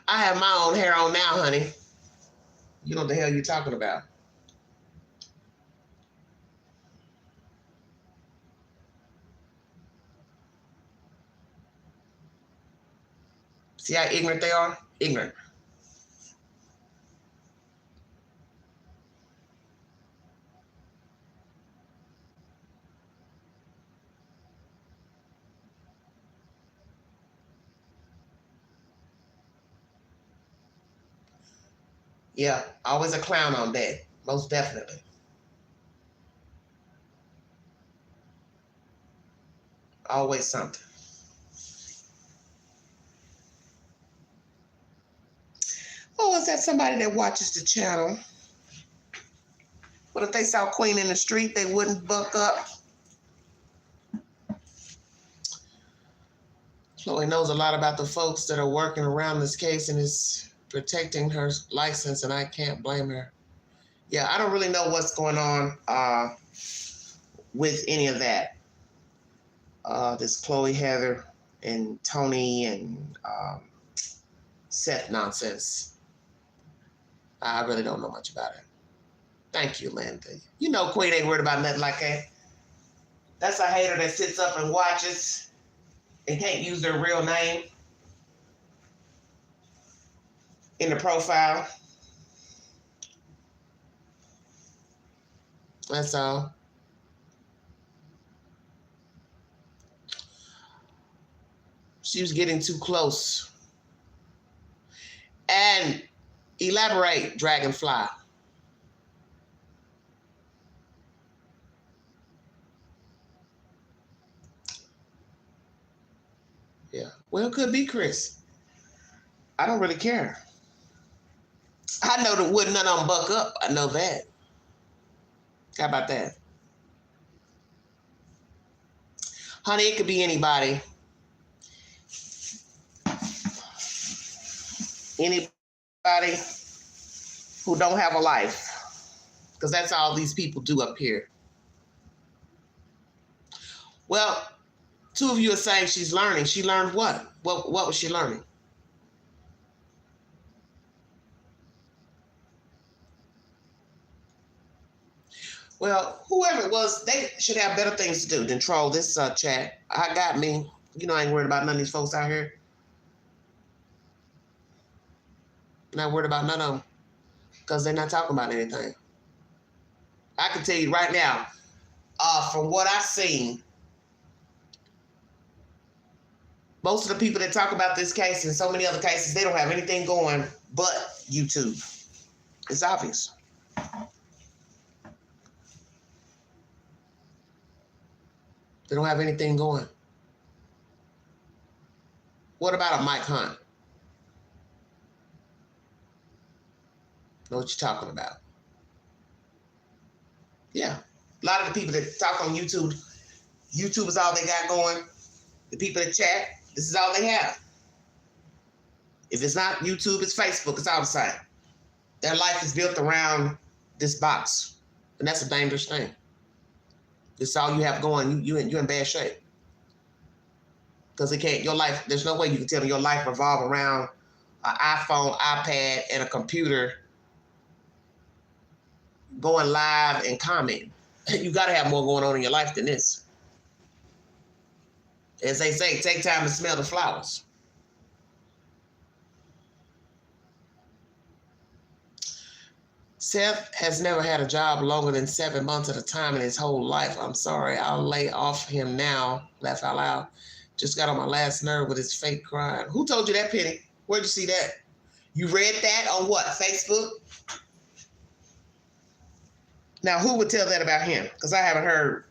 I have my own hair on now, honey. You know what the hell you're talking about. See how ignorant they are? Ignorant. Yeah, always a clown on that. Most definitely. Always something. Oh, is that somebody that watches the channel? What if they saw Queen in the street, they wouldn't buck up? Chloe knows a lot about the folks that are working around this case and is protecting her license, and I can't blame her. Yeah, I don't really know what's going on with any of that. This Chloe, Heather, and Tony, and Seth nonsense. I really don't know much about it. Thank you, Linda. Queen ain't worried about nothing like that. That's a hater that sits up and watches and can't use their real name in the profile. That's all. She was getting too close. And elaborate, Dragonfly. Yeah. Well, it could be Chris. I don't really care. I know that wouldn't none of them buck up. I know that. How about that? Honey, it could be anybody. Anybody who don't have a life. Because that's all these people do up here. Well, two of you are saying she's learning. She learned what? What was she learning? Well, whoever it was, they should have better things to do than troll this chat. I got me. You know, I ain't worried about none of these folks out here. Not worried about none of them because they're not talking about anything. I can tell you right now, from what I've seen, most of the people that talk about this case and so many other cases, they don't have anything going but YouTube. It's obvious. They don't have anything going. What about a Mike Hunt? Know what you're talking about. Yeah. A lot of the people that talk on YouTube, YouTube is all they got going. The people that chat, this is all they have. If it's not YouTube, it's Facebook. It's all the same. Their life is built around this box. And that's a dangerous thing. It's all you have going. You're in bad shape. Because it can't, your life, there's no way you can tell me your life revolve around an iPhone, iPad, and a computer going live and commenting. You got to have more going on in your life than this. As they say, take time to smell the flowers. Seth has never had a job longer than 7 months at a time in his whole life. I'm sorry, I'll lay off him now. Laugh out loud. Just got on my last nerve with his fake crying. Who told you that, Penny? Where'd you see that? You read that on what, Facebook? Now, who would tell that about him? Because I haven't heard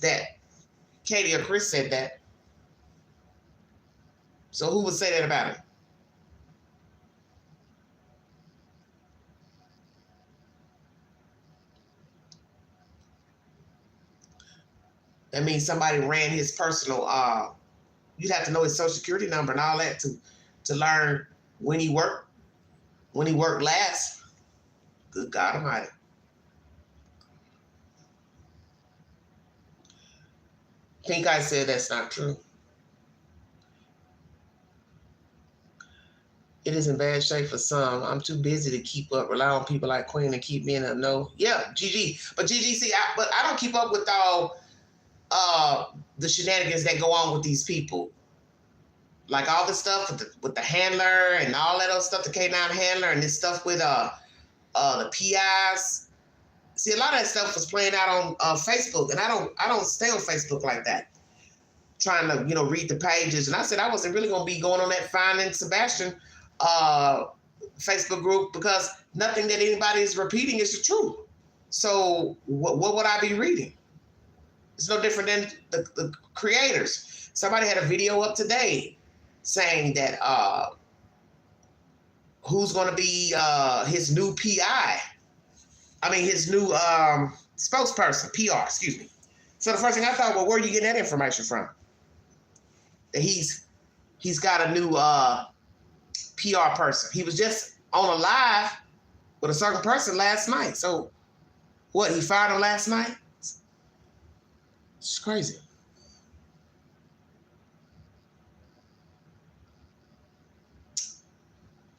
that. Katie or Chris said that. So who would say that about him? That means somebody ran his personal, you'd have to know his social security number and all that to learn when he worked last. Good God Almighty. Pink Eye said that's not true. It is in bad shape for some. I'm too busy to keep up, rely on people like Queen to keep me in the know. Yeah, GG. But GG, see, I don't keep up with all the shenanigans that go on with these people. Like all this stuff with the handler and all that other stuff, the K9 handler and this stuff with the PIs. See, a lot of that stuff was playing out on Facebook, and I don't stay on Facebook like that. Trying to, read the pages. And I said I wasn't really going to be going on that Finding Sebastian Facebook group because nothing that anybody is repeating is the truth. So what would I be reading? It's no different than the creators. Somebody had a video up today saying that who's going to be his new PI. I mean, his new spokesperson, PR, excuse me. So the first thing I thought, well, where are you getting that information from? That he's got a new PR person. He was just on a live with a certain person last night. So what, he fired him last night? It's crazy.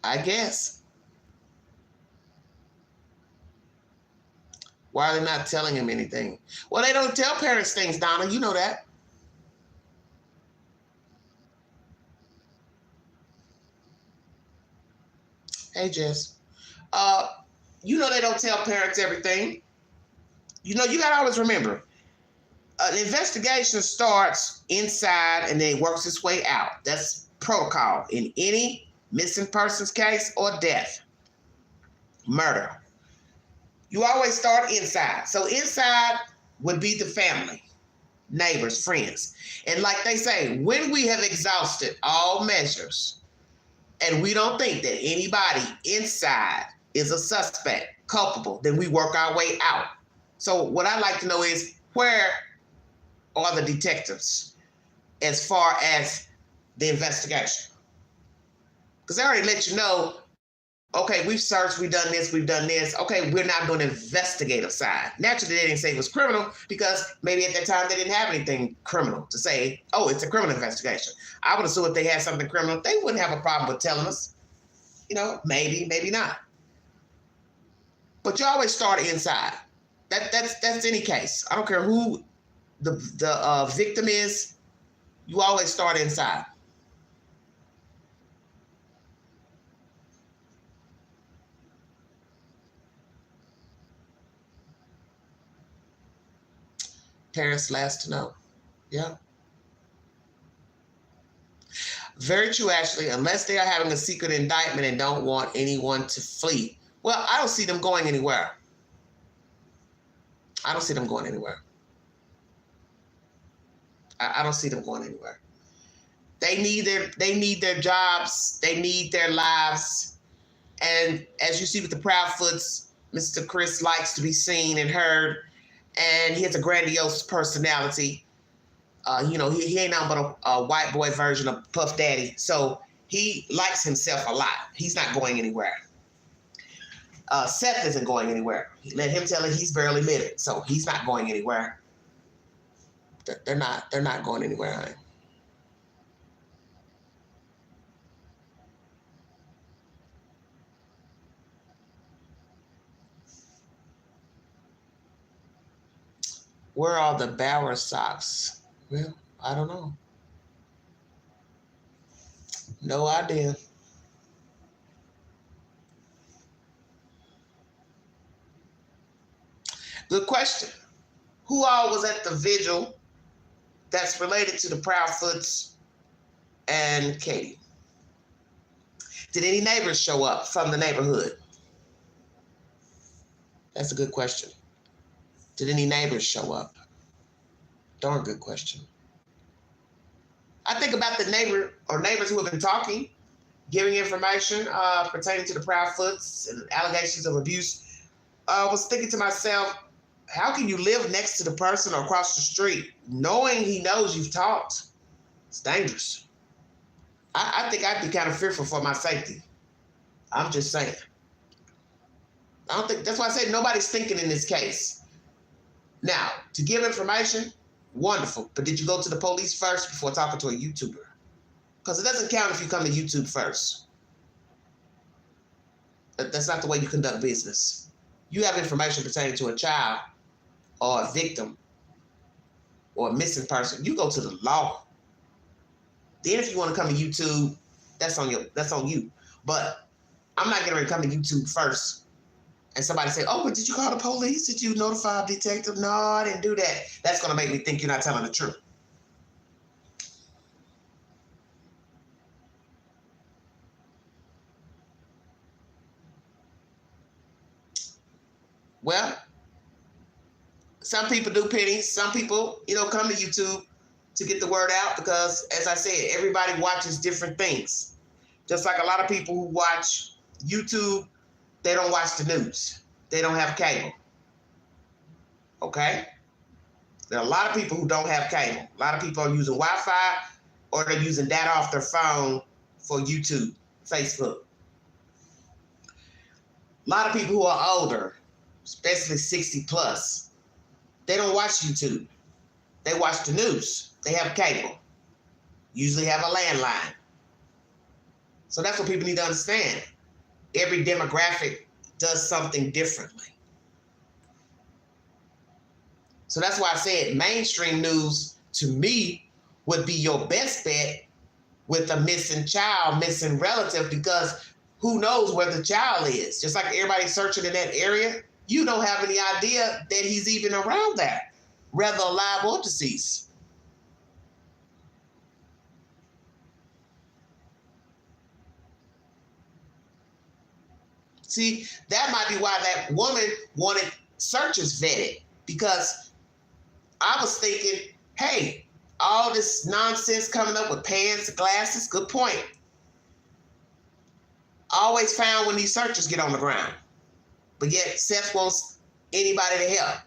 I guess. Why are they not telling him anything? Well, they don't tell parents things, Donna. You know that. Hey, Jess. You know they don't tell parents everything. You know, you got to always remember, An investigation starts inside and then works its way out. That's protocol in any missing persons case or death, murder. You always start inside. So inside would be the family, neighbors, friends. And like they say, when we have exhausted all measures and we don't think that anybody inside is a suspect, culpable, then we work our way out. So what I'd like to know is, where are the detectives as far as the investigation? Because they already let you know, okay, we've searched, we've done this. Okay, we're not doing the investigative side. Naturally, they didn't say it was criminal because maybe at that time they didn't have anything criminal to say, oh, it's a criminal investigation. I would assume if they had something criminal, they wouldn't have a problem with telling us. You know, maybe, maybe not. But you always start inside. That's any case. I don't care who the victim is. You always start inside. Parents last to know. Yeah. Very true, actually, unless they are having a secret indictment and don't want anyone to flee. Well, I don't see them going anywhere. I don't see them going anywhere. I don't see them going anywhere. They need their jobs. They need their lives. And as you see with the Proudfoots, Mr. Chris likes to be seen and heard, and he has a grandiose personality. You know, he ain't nothing but a white boy version of Puff Daddy. So he likes himself a lot. He's not going anywhere. Seth isn't going anywhere. Let him tell it, he's barely living. So he's not going anywhere. They're not going anywhere, honey. Where are the Bauer socks? Well, I don't know. No idea. Good question. Who all was at the vigil that's related to the Proudfoots and Katie? Did any neighbors show up from the neighborhood? That's a good question. Did any neighbors show up? Darn good question. I think about the neighbors who have been talking, giving information pertaining to the Proudfoots and allegations of abuse. I was thinking to myself, how can you live next to the person or across the street knowing he knows you've talked? It's dangerous. I think I'd be kind of fearful for my safety. I'm just saying. I don't think, that's why I said nobody's thinking in this case. Now, to give information, wonderful. But did you go to the police first before talking to a YouTuber? Because it doesn't count if you come to YouTube first. That's not the way you conduct business. You have information pertaining to a child or a victim or a missing person, you go to the law. Then if you want to come to YouTube, that's on you. But I'm not getting ready to come to YouTube first and somebody say, oh, but did you call the police? Did you notify a detective? No, I didn't do that. That's going to make me think you're not telling the truth. Well, some people do pennies. Some people, come to YouTube to get the word out because, as I said, everybody watches different things. Just like a lot of people who watch YouTube, they don't watch the news. They don't have cable. Okay? There are a lot of people who don't have cable. A lot of people are using Wi-Fi or they're using data off their phone for YouTube, Facebook. A lot of people who are older, especially 60 plus, they don't watch YouTube. They watch the news. They have cable. Usually have a landline. So that's what people need to understand. Every demographic does something differently. So that's why I said mainstream news, to me, would be your best bet with a missing child, missing relative, because who knows where the child is? Just like everybody's searching in that area, you don't have any idea that he's even around there. whether alive or deceased. See, that might be why that woman wanted searches vetted, because I was thinking, hey, all this nonsense coming up with pants, glasses, good point. Always found when these searches get on the ground. But yet Seth wants anybody to help.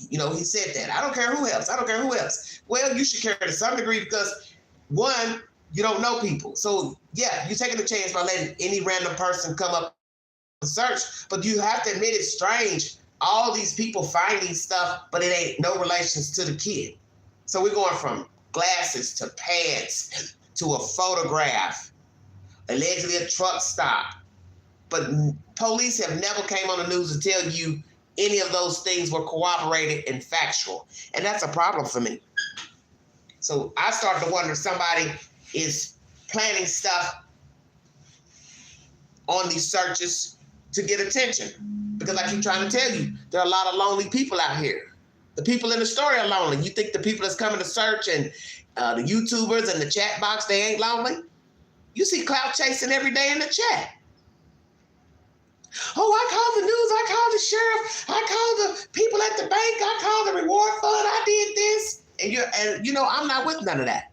You know, he said that. I don't care who helps. I don't care who helps. Well, you should care to some degree because, one, you don't know people. So, yeah, you're taking a chance by letting any random person come up and search. But you have to admit it's strange. All these people finding stuff, but it ain't no relations to the kid. So we're going from glasses to pants to a photograph, allegedly a truck stop. But police have never came on the news to tell you any of those things were corroborated and factual. And that's a problem for me. So I started to wonder if somebody is planning stuff on these searches to get attention. Because I keep trying to tell you, there are a lot of lonely people out here. The people in the story are lonely. You think the people that's coming to search and the YouTubers and the chat box, they ain't lonely? You see clout chasing every day in the chat. Oh, I called the news, I called the sheriff, I called the people at the bank, I called the reward fund, I did this. And you know, I'm not with none of that.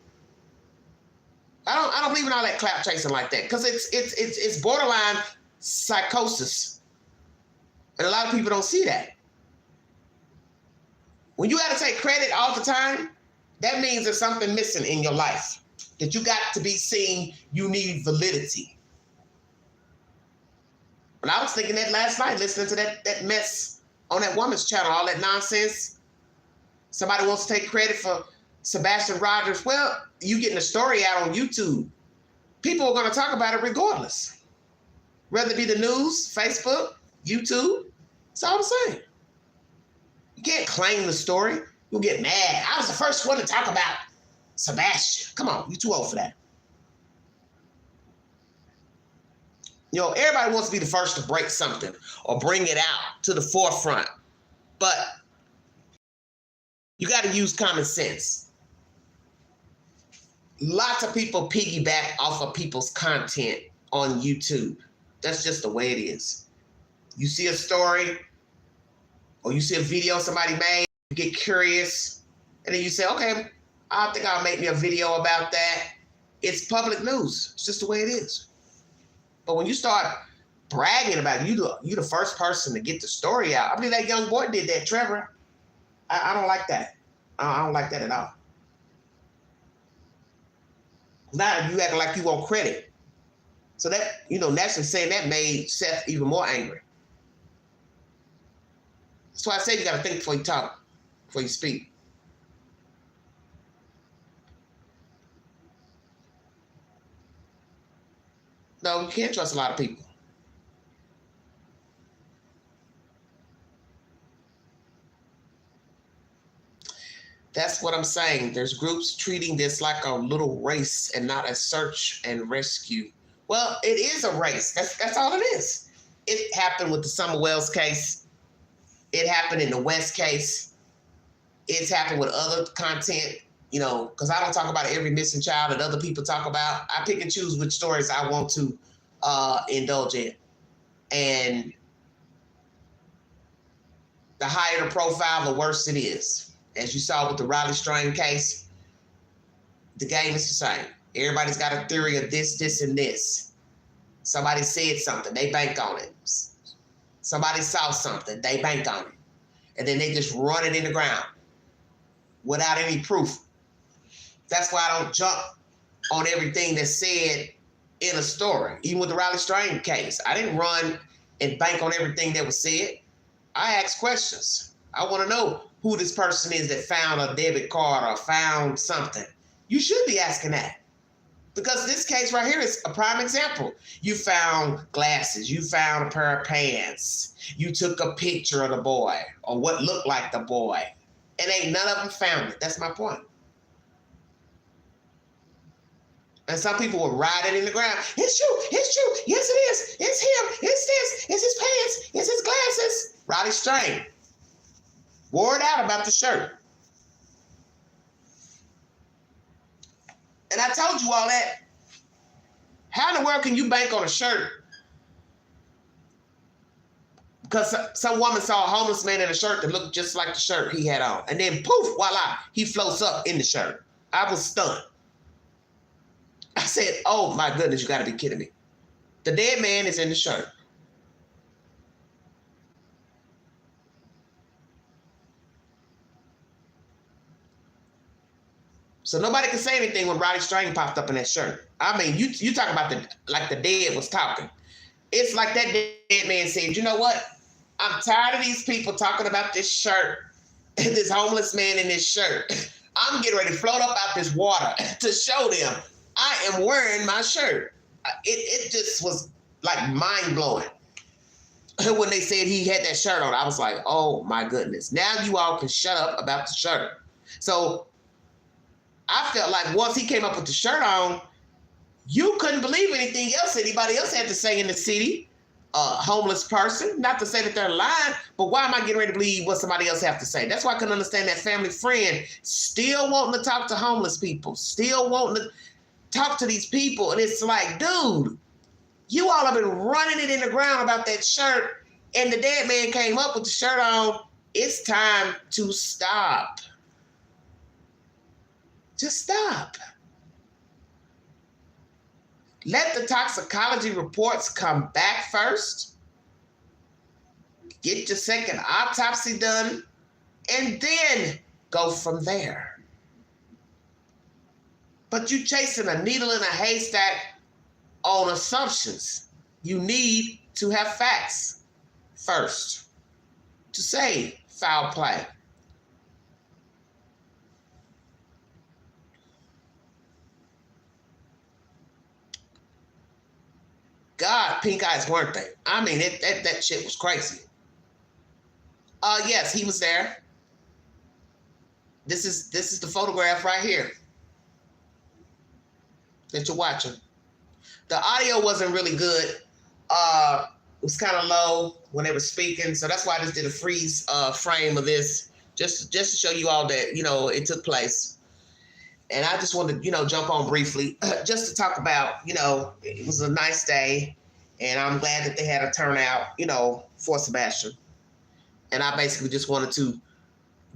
I don't believe in all that clout chasing like that, because it's borderline psychosis. And a lot of people don't see that. When you got to take credit all the time, that means there's something missing in your life. That you got to be seen, you need validity. And I was thinking that last night, listening to that mess on that woman's channel, all that nonsense. Somebody wants to take credit for SEBASTIan ROGERS. Well, you getting a story out on YouTube. People are going to talk about it regardless. Whether it be the news, Facebook, YouTube, it's all the same. You can't claim the story. You'll get mad. I was the first one to talk about SEBASTIan. Come on, you're too old for that. You know, everybody wants to be the first to break something or bring it out to the forefront. But you got to use common sense. Lots of people piggyback off of people's content on YouTube. That's just the way it is. You see a story or you see a video somebody made, you get curious, and then you say, okay, I think I'll make me a video about that. It's public news. It's just the way it is. But when you start bragging about it, you the first person to get the story out. I believe that young boy did that, Trevor. I don't like that. I don't like that at all. Now you acting like you want credit. So that, you know, naturally saying that made Seth even more angry. That's why I say you got to think before you talk, before you speak. No, you can't trust a lot of people. That's what I'm saying. There's groups treating this like a little race and not a search and rescue. Well, it is a race. That's all it is. It happened with the Summer Wells case. It happened in the West case. It's happened with other content, you know, because I don't talk about every missing child that other people talk about. I pick and choose which stories I want to indulge in. And the higher the profile, the worse it is. As you saw with the Riley Strain case, the game is the same. Everybody's got a theory of this, this, and this. Somebody said something, they bank on it. Somebody saw something, they bank on it. And then they just run it in the ground without any proof. That's why I don't jump on everything that's said in a story. Even with the Riley Strain case, I didn't run and bank on everything that was said. I asked questions. I want to know who this person is that found a debit card or found something. You should be asking that. Because this case right here is a prime example. You found glasses. You found a pair of pants. You took a picture of the boy or what looked like the boy. And ain't none of them found it. That's my point. And some people will ride it in the ground. It's true. It's true. Yes, it is. It's him. It's this. It's his pants. It's his glasses. Riley Strain. Wore it out about the shirt. And I told you all that. How in the world can you bank on a shirt? Because some woman saw a homeless man in a shirt that looked just like the shirt he had on. And then poof, voila, he floats up in the shirt. I was stunned. I said, oh my goodness, you gotta be kidding me. The dead man is in the shirt. So nobody can say anything when Roddy Strang popped up in that shirt. I mean, you talk about the dead was talking. It's like that dead man said, you know what? I'm tired of these people talking about this shirt, this homeless man in this shirt. I'm getting ready to float up out this water to show them I am wearing my shirt. It just was like mind-blowing. When they said he had that shirt on, I was like, oh my goodness. Now you all can shut up about the shirt. So I felt like once he came up with the shirt on, you couldn't believe anything else anybody else had to say in the city. Homeless person, not to say that they're lying, but why am I getting ready to believe what somebody else have to say? That's why I couldn't understand that family friend still wanting to talk to homeless people, still wanting to talk to these people. And it's like, dude, you all have been running it in the ground about that shirt, and the dead man came up with the shirt on. It's time to stop. Just stop. Let the toxicology reports come back first. Get your second autopsy done, and then go from there. But you chasing a needle in a haystack on assumptions. You need to have facts first to say foul play. God, pink eyes, weren't they? I mean, that shit was crazy. Yes, he was there. This is the photograph right here that you're watching. The audio wasn't really good. It was kind of low when they were speaking, so that's why I just did a freeze frame of this, just to show you all that it took place. And I just wanted to, jump on briefly, just to talk about, it was a nice day, and I'm glad that they had a turnout, for Sebastian. And I basically just wanted to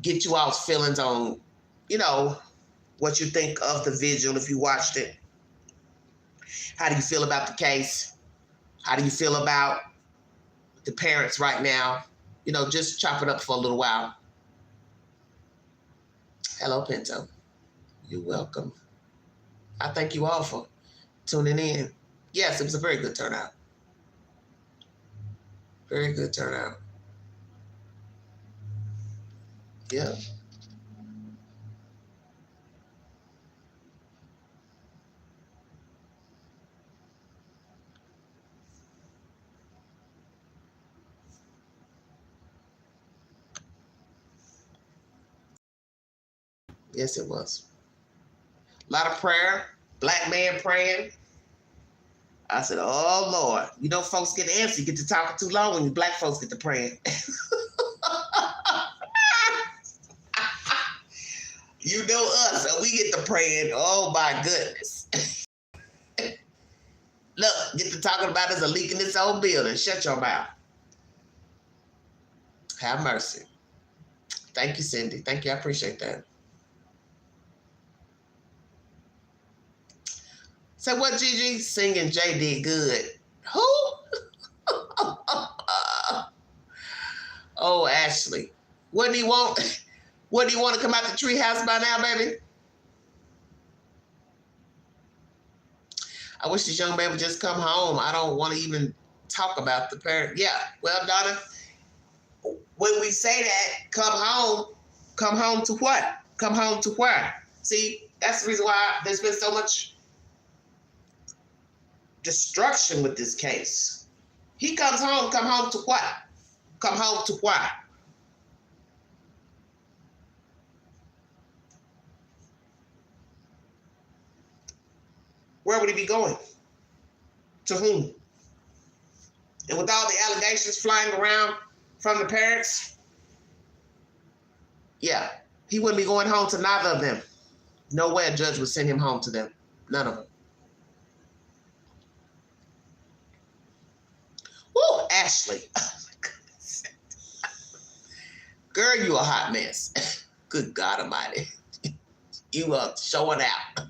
get you all's feelings on, what you think of the vigil if you watched it. How do you feel about the case? How do you feel about the parents right now? Just chop it up for a little while. Hello, Pinto. You're welcome. I thank you all for tuning in. Yes, it was a very good turnout. Very good turnout. Yeah. Yes, it was. A lot of prayer, black man praying. I said, oh, Lord. Folks get antsy, get to talking too long when you black folks get to praying. You know us, so we get to praying. Oh, my goodness. Look, get to talking about us a leak in this old building. Shut your mouth. Have mercy. Thank you, Cindy. Thank you. I appreciate that. So what, Gigi? Singing Jay did good. Who? Oh, Ashley. Wouldn't he want to come out the treehouse by now, baby? I wish this young man would just come home. I don't want to even talk about the parent. Yeah, well, Donna, when we say that, come home to what? Come home to where? See, that's the reason why there's been so much destruction with this case. He comes home, come home to what? Come home to what? Where would he be going? To whom? And with all the allegations flying around from the parents, yeah, he wouldn't be going home to neither of them. No way a judge would send him home to them. None of them. Woo, Ashley. Oh my goodness. Girl, you a hot mess. Good God Almighty. You are showing out.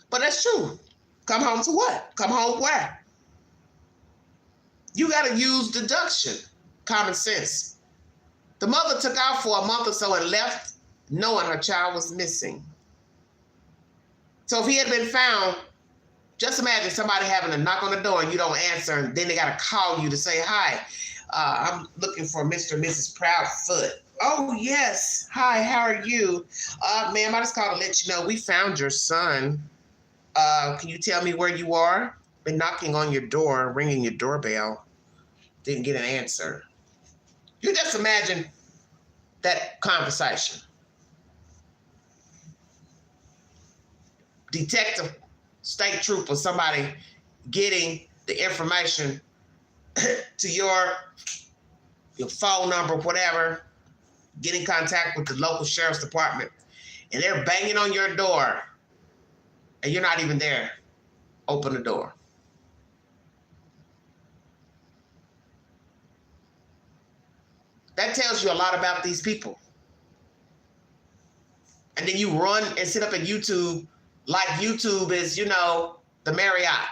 But that's true. Come home to what? Come home where? You got to use deduction, common sense. The mother took out for a month or so and left knowing her child was missing. So if he had been found, just imagine somebody having to knock on the door and you don't answer, and then they got to call you to say, hi, I'm looking for Mr. and Mrs. Proudfoot. Oh, yes. Hi, how are you? Ma'am, I just called to let you know we found your son. Can you tell me where you are? Been knocking on your door, ringing your doorbell. Didn't get an answer. You just imagine that conversation. Detective, state trooper, somebody getting the information to your phone number, whatever, get in contact with the local sheriff's department, and they're banging on your door, and you're not even there. Open the door. That tells you a lot about these people. And then you run and sit up at YouTube like YouTube is, the Marriott.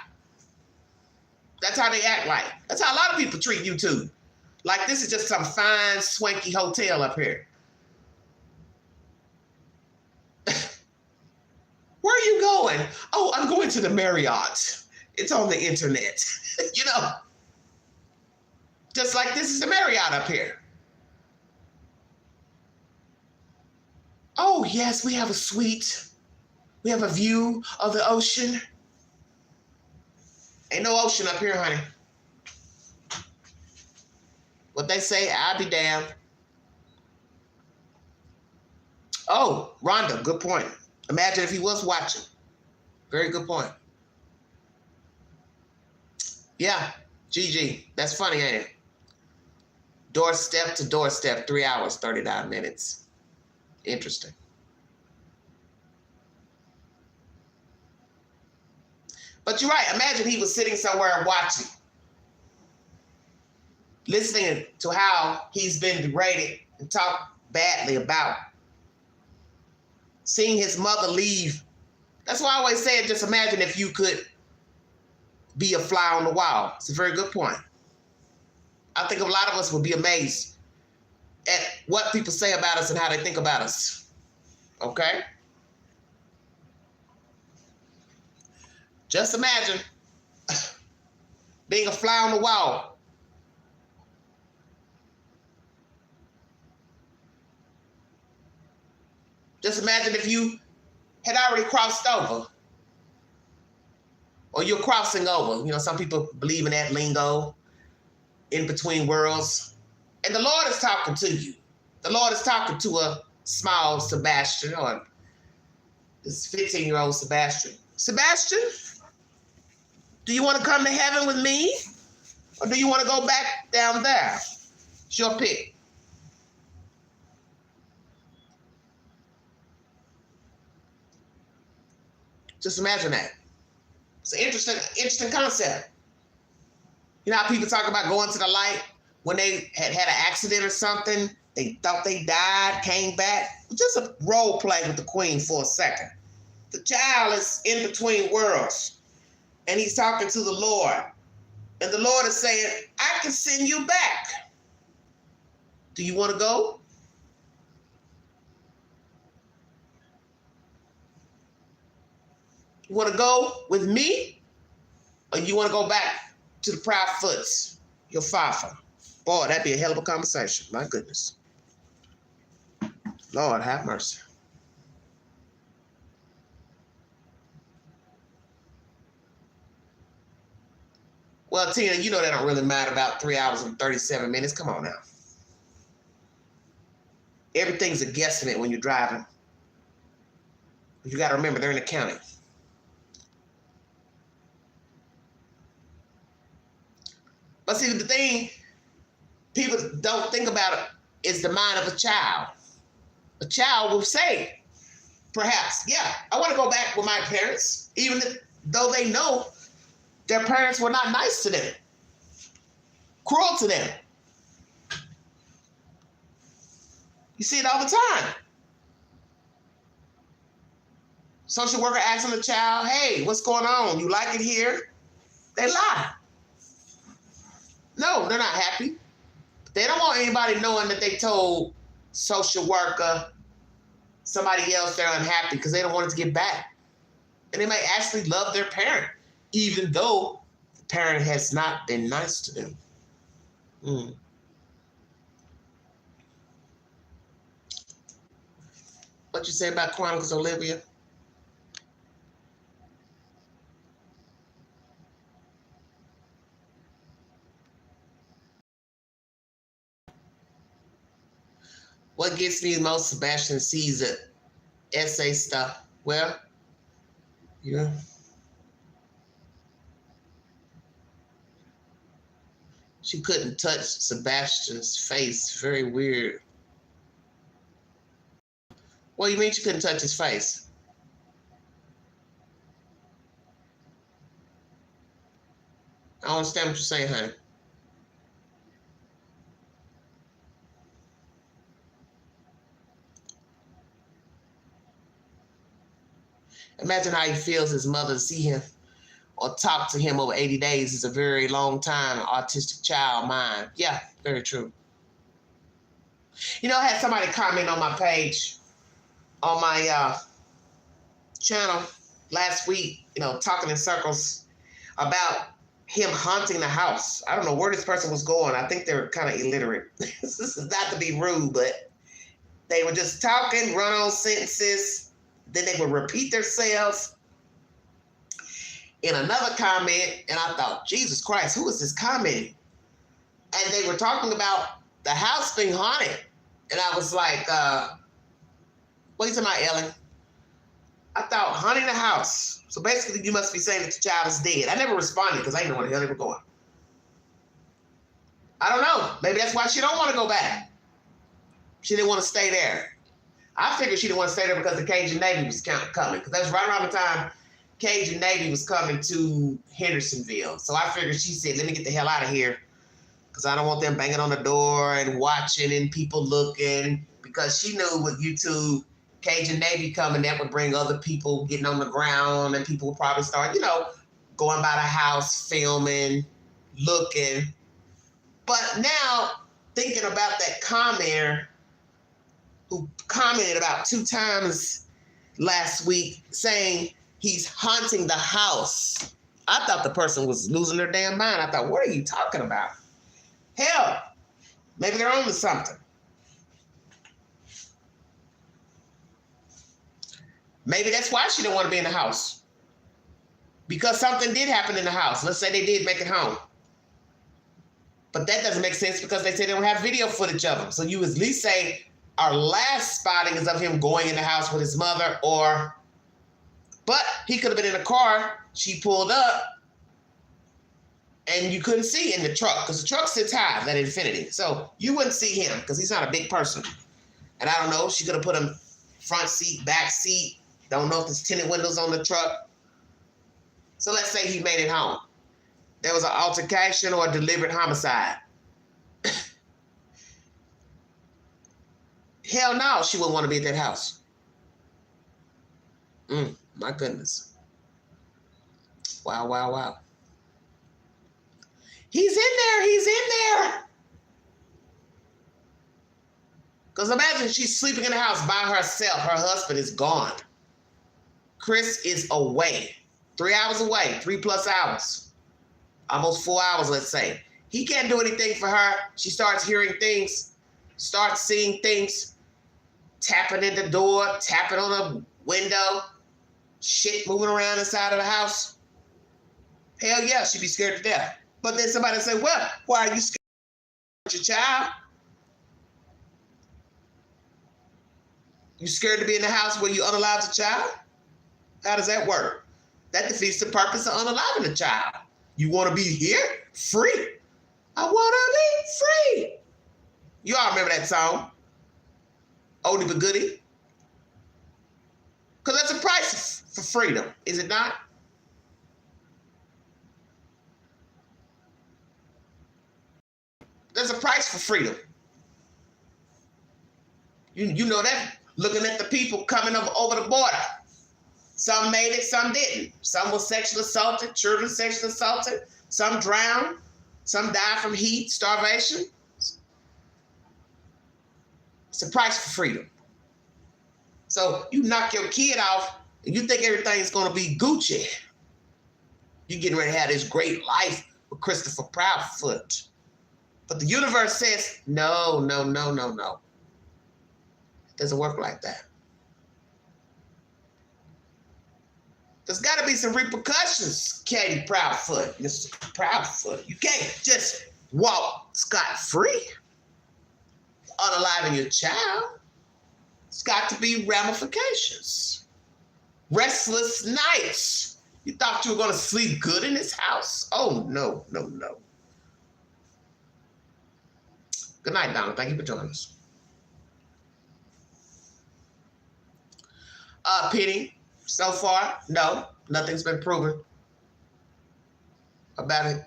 That's how they act like. That's how a lot of people treat YouTube. Like this is just some fine, swanky hotel up here. Where are you going? Oh, I'm going to the Marriott. It's on the internet. Just like this is the Marriott up here. Oh, yes, we have a suite. We have a view of the ocean. Ain't no ocean up here, honey. What they say, I'll be damned. Oh, Rhonda, good point. Imagine if he was watching. Very good point. Yeah, Gigi, that's funny, ain't it? Doorstep to doorstep, 3 hours, 39 minutes. Interesting. But you're right. Imagine he was sitting somewhere and watching, listening to how he's been berated and talked badly about, seeing his mother leave. That's why I always say, just imagine if you could be a fly on the wall. It's a very good point. I think a lot of us would be amazed at what people say about us and how they think about us. Okay? Just imagine being a fly on the wall. Just imagine if you had already crossed over, or you're crossing over. Some people believe in that lingo, in between worlds. And the Lord is talking to you. The Lord is talking to a small Sebastian, or this 15-year-old Sebastian. Sebastian, do you want to come to heaven with me? Or do you want to go back down there? It's your pick. Just imagine that. It's an interesting concept. You know how people talk about going to the light when they had an accident or something? They thought they died, came back. Just a role play with the queen for a second. The child is in between worlds, and he's talking to the Lord. And the Lord is saying, I can send you back. Do you want to go? You want to go with me? Or you want to go back to the Proudfoots, your father? Boy, that'd be a hell of a conversation. My goodness. Lord, have mercy. Well, Tina, that don't really matter about 3 hours and 37 minutes. Come on now. Everything's a guesstimate when you're driving. You got to remember, they're in the county. But see, the thing people don't think about is the mind of a child. A child will say, Perhaps, yeah. I want to go back with my parents, even though they know their parents were not nice to them, cruel to them. You see it all the time. Social worker asking the child, hey, what's going on? You like it here? They lie. No, they're not happy. They don't want anybody knowing that they told social worker, somebody else, they're unhappy because they don't want it to get back. And they may actually love their parent, even though the parent has not been nice to them. What you say about Chronicles, Olivia? What gets me most, Sebastian sees the essay stuff. Well, yeah. She couldn't touch Sebastian's face. Very weird. What do you mean she couldn't touch his face? I don't understand what you're saying, honey. Imagine how he feels his mother to see him or talk to him over 80 days is a very long time, an autistic child mind. Yeah, very true. You know, I had somebody comment on my page, on my channel last week, you know, talking in circles about him haunting the house. I don't know where this person was going. I think they were kind of illiterate. This is not to be rude, but they were just talking, run on sentences. Then they would repeat themselves in another comment. And I thought, Jesus Christ, who is this commenting? And they were talking about the house being haunted. And I was like, what are you talking about, Ellen? I thought, haunting the house. So basically, you must be saying that the child is dead. I never responded because I didn't know where the hell they were going. I don't know. Maybe that's why she don't want to go back. She didn't want to stay there. I figured she didn't want to stay there because the Cajun Navy was coming. Because that was right around the time Cajun Navy was coming to Hendersonville. So I figured she said, let me get the hell out of here. Because I don't want them banging on the door and watching and people looking. Because she knew with YouTube, Cajun Navy coming, that would bring other people getting on the ground. And people would probably start, you know, going by the house, filming, looking. But now, thinking about that commenter who commented about 2 times last week saying he's haunting the house. I thought the person was losing their damn mind. I thought, what are you talking about? Hell, maybe they're on to something. Maybe that's why she didn't want to be in the house. Because something did happen in the house. Let's say they did make it home. But that doesn't make sense because they say they don't have video footage of him. So you at least say, our last spotting is of him going in the house with his mother, but he could have been in a car. She pulled up and you couldn't see in the truck because the truck sits high, that Infinity. So you wouldn't see him because he's not a big person. And I don't know, she could have put him front seat, back seat. Don't know if there's tinted windows on the truck. So let's say he made it home. There was an altercation or a deliberate homicide. Hell no, she wouldn't want to be at that house. My goodness. Wow, wow, wow. He's in there. He's in there. Because imagine she's sleeping in the house by herself. Her husband is gone. Chris is away. 3 hours away. 3+ hours. Almost 4 hours, let's say. He can't do anything for her. She starts hearing things. Starts seeing things. Tapping at the door, tapping on the window, shit moving around inside of the house. Hell yeah, she'd be scared to death. But then somebody say, well, why are you scared of your child? You scared to be in the house where you unalive the child? How does that work? That defeats the purpose of unaliving the child. You want to be here? Free. I want to be free. You all remember that song? Oldie but goodie. Because that's a price for freedom, is it not? There's a price for freedom. You know that looking at the people coming over the border. Some made it, some didn't. Some were sexually assaulted, children sexually assaulted. Some drowned. Some died from heat, starvation. It's a price for freedom. So you knock your kid off and you think everything's going to be Gucci. You're getting ready to have this great life with Christopher Proudfoot. But the universe says, no, no, no, no, no. It doesn't work like that. There's got to be some repercussions, Katie Proudfoot, Mr. Proudfoot. You can't just walk scot-free, unaliving your child. It's got to be ramifications. Restless nights. You thought you were going to sleep good in this house? Oh, no, no, no. Good night, Donald. Thank you for joining us. Penny, so far, no, nothing's been proven about it.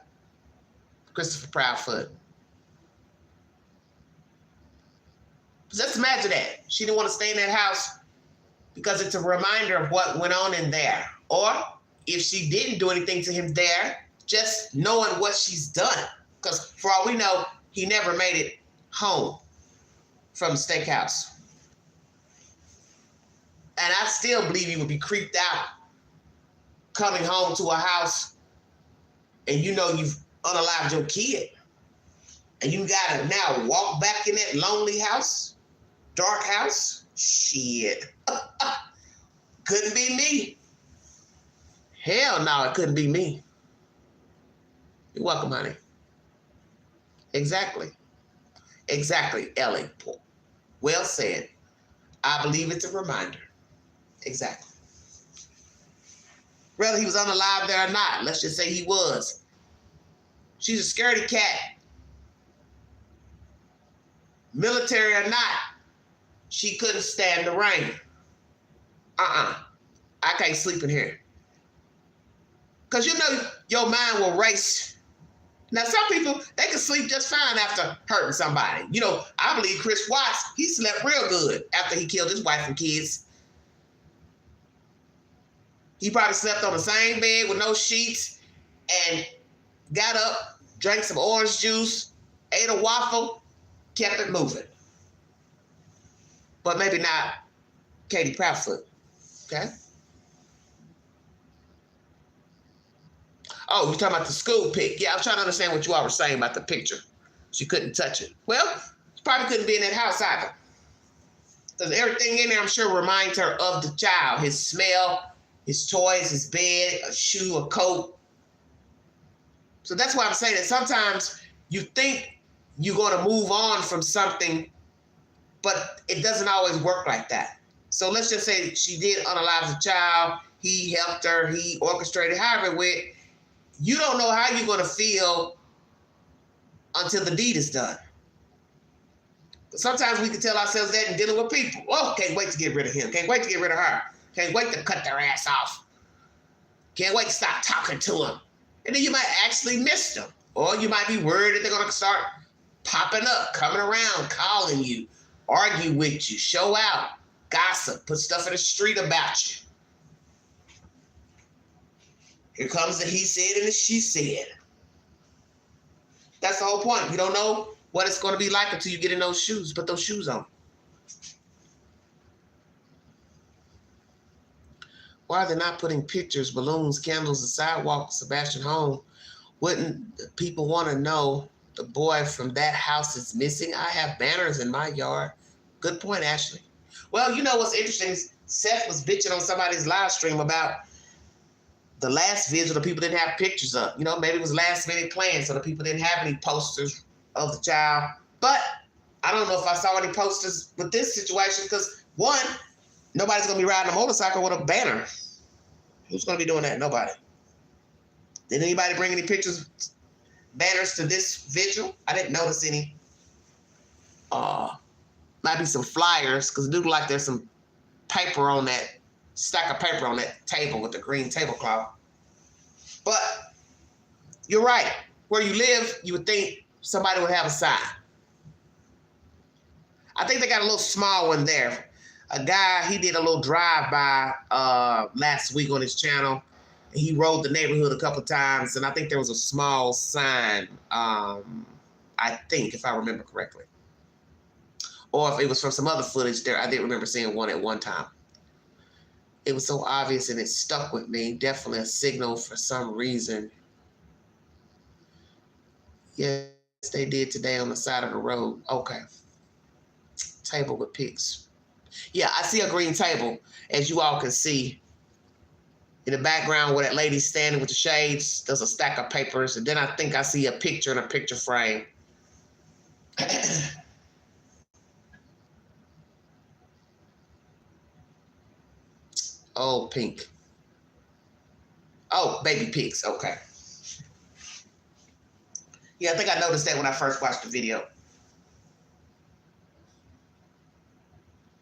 Christopher Proudfoot. Just imagine that. She didn't want to stay in that house because it's a reminder of what went on in there. Or if she didn't do anything to him there, just knowing what she's done. Because for all we know, he never made it home from the steakhouse. And I still believe he would be creeped out coming home to a house and you know you've unalived your kid. And you gotta now walk back in that lonely house, dark house. Shit. Couldn't be me. Hell no, it couldn't be me. You're welcome, honey. Exactly. Exactly, Ellie. Well said. I believe it's a reminder. Exactly. Whether he was unalive there or not, let's just say he was. She's a scaredy cat. Military or not, she couldn't stand the rain. I can't sleep in here. Because you know your mind will race. Now, some people, they can sleep just fine after hurting somebody. You know, I believe Chris Watts, he slept real good after he killed his wife and kids. He probably slept on the same bed with no sheets and got up, drank some orange juice, ate a waffle, kept it moving. But maybe not Katie Proudfoot, okay? Oh, you're talking about the school pic. Yeah, I was trying to understand what you all were saying about the picture. She couldn't touch it. Well, she probably couldn't be in that house either. Because everything in there, I'm sure, reminds her of the child. His smell, his toys, his bed, a shoe, a coat. So that's why I'm saying that sometimes you think you're going to move on from something, but it doesn't always work like that. So let's just say she did unalive the child. He helped her. He orchestrated, however it went. You don't know how you're going to feel until the deed is done. Sometimes we can tell ourselves that in dealing with people. Oh, can't wait to get rid of him. Can't wait to get rid of her. Can't wait to cut their ass off. Can't wait to stop talking to them. And then you might actually miss them. Or you might be worried that they're going to start popping up, coming around, calling you, argue with you, show out, gossip, put stuff in the street about you. Here comes the he said and the she said. That's the whole point. You don't know what it's going to be like until you get in those shoes. Put those shoes on. Why are they not putting pictures, balloons, candles, the sidewalk, Sebastian home? Wouldn't people want to know the boy from that house is missing? I have banners in my yard. Good point, Ashley. Well, you know what's interesting is Seth was bitching on somebody's live stream about the last vigil, the people didn't have pictures up. You know, maybe it was last minute planned, so the people didn't have any posters of the child. But I don't know if I saw any posters with this situation because, one, nobody's going to be riding a motorcycle with a banner. Who's going to be doing that? Nobody. Did anybody bring any pictures, banners to this vigil? I didn't notice any. Might be some flyers because it do look like there's some paper on that stack of paper on that table with the green tablecloth. But you're right. Where you live, you would think somebody would have a sign. I think they got a little small one there. A guy, he did a little drive-by last week on his channel. He rode the neighborhood a couple times, and I think there was a small sign, I think, if I remember correctly. Or if it was from some other footage there, I did remember seeing one at one time. It was so obvious and it stuck with me. Definitely a signal for some reason. Yes, they did today on the side of the road. Okay. Table with pigs. Yeah, I see a green table, as you all can see. In the background where that lady's standing with the shades, there's a stack of papers. And then I think I see a picture in a picture frame. Oh, pink. Oh, baby pigs. Okay. Yeah, I think I noticed that when I first watched the video.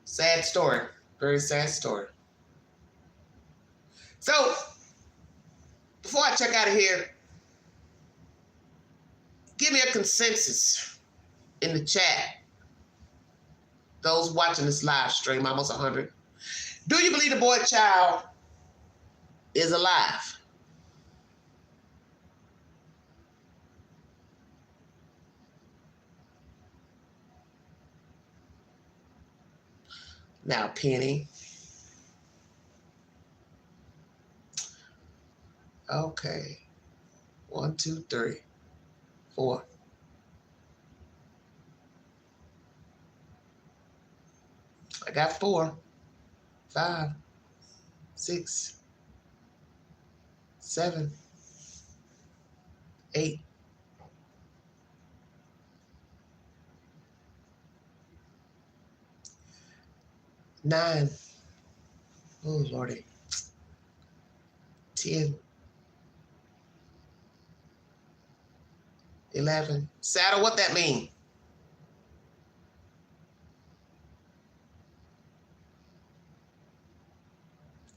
Sad story. Very sad story. So, before I check out of here, give me a consensus in the chat. Those watching this live stream, almost 100. Do you believe the boy child is alive? Now, Penny. Okay. 1, 2, 3, 4. I got 4, 5, 6, 7, 8. 9. Oh, Lordy. 10. 11. Saddle, what that mean?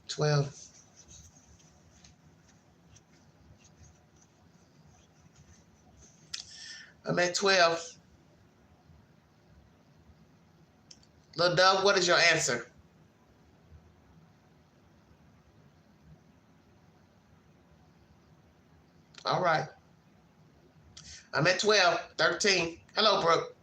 12. I'm at 12. Lil Dub, what is your answer? All right. I'm at 12. 13. Hello, Brooke.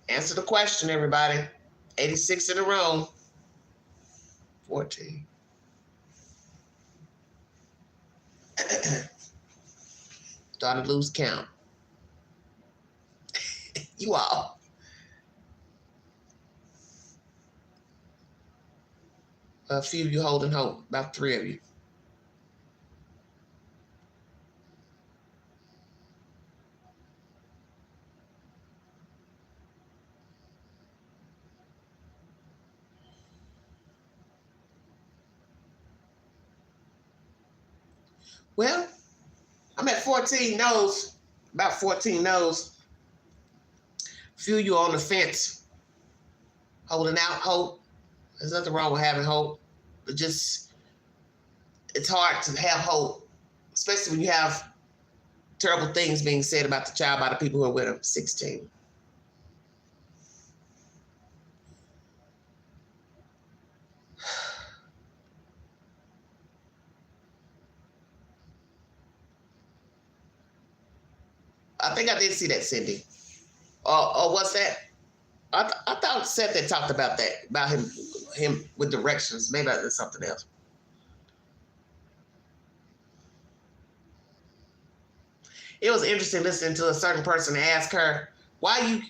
Answer the question, everybody. 86 in a row. 14. Starting to lose count. You all. A few of you holding hope. About 3 of you. Well, I'm at 14 no's. About 14 no's. A few of you on the fence. Holding out hope. There's nothing wrong with having hope. But just, it's hard to have hope. Especially when you have terrible things being said about the child by the people who are with him. 16. I think I did see that, Cindy. Oh, what's that? I thought Seth had talked about that, about him with directions. Maybe that's something else. It was interesting listening to a certain person ask her, why you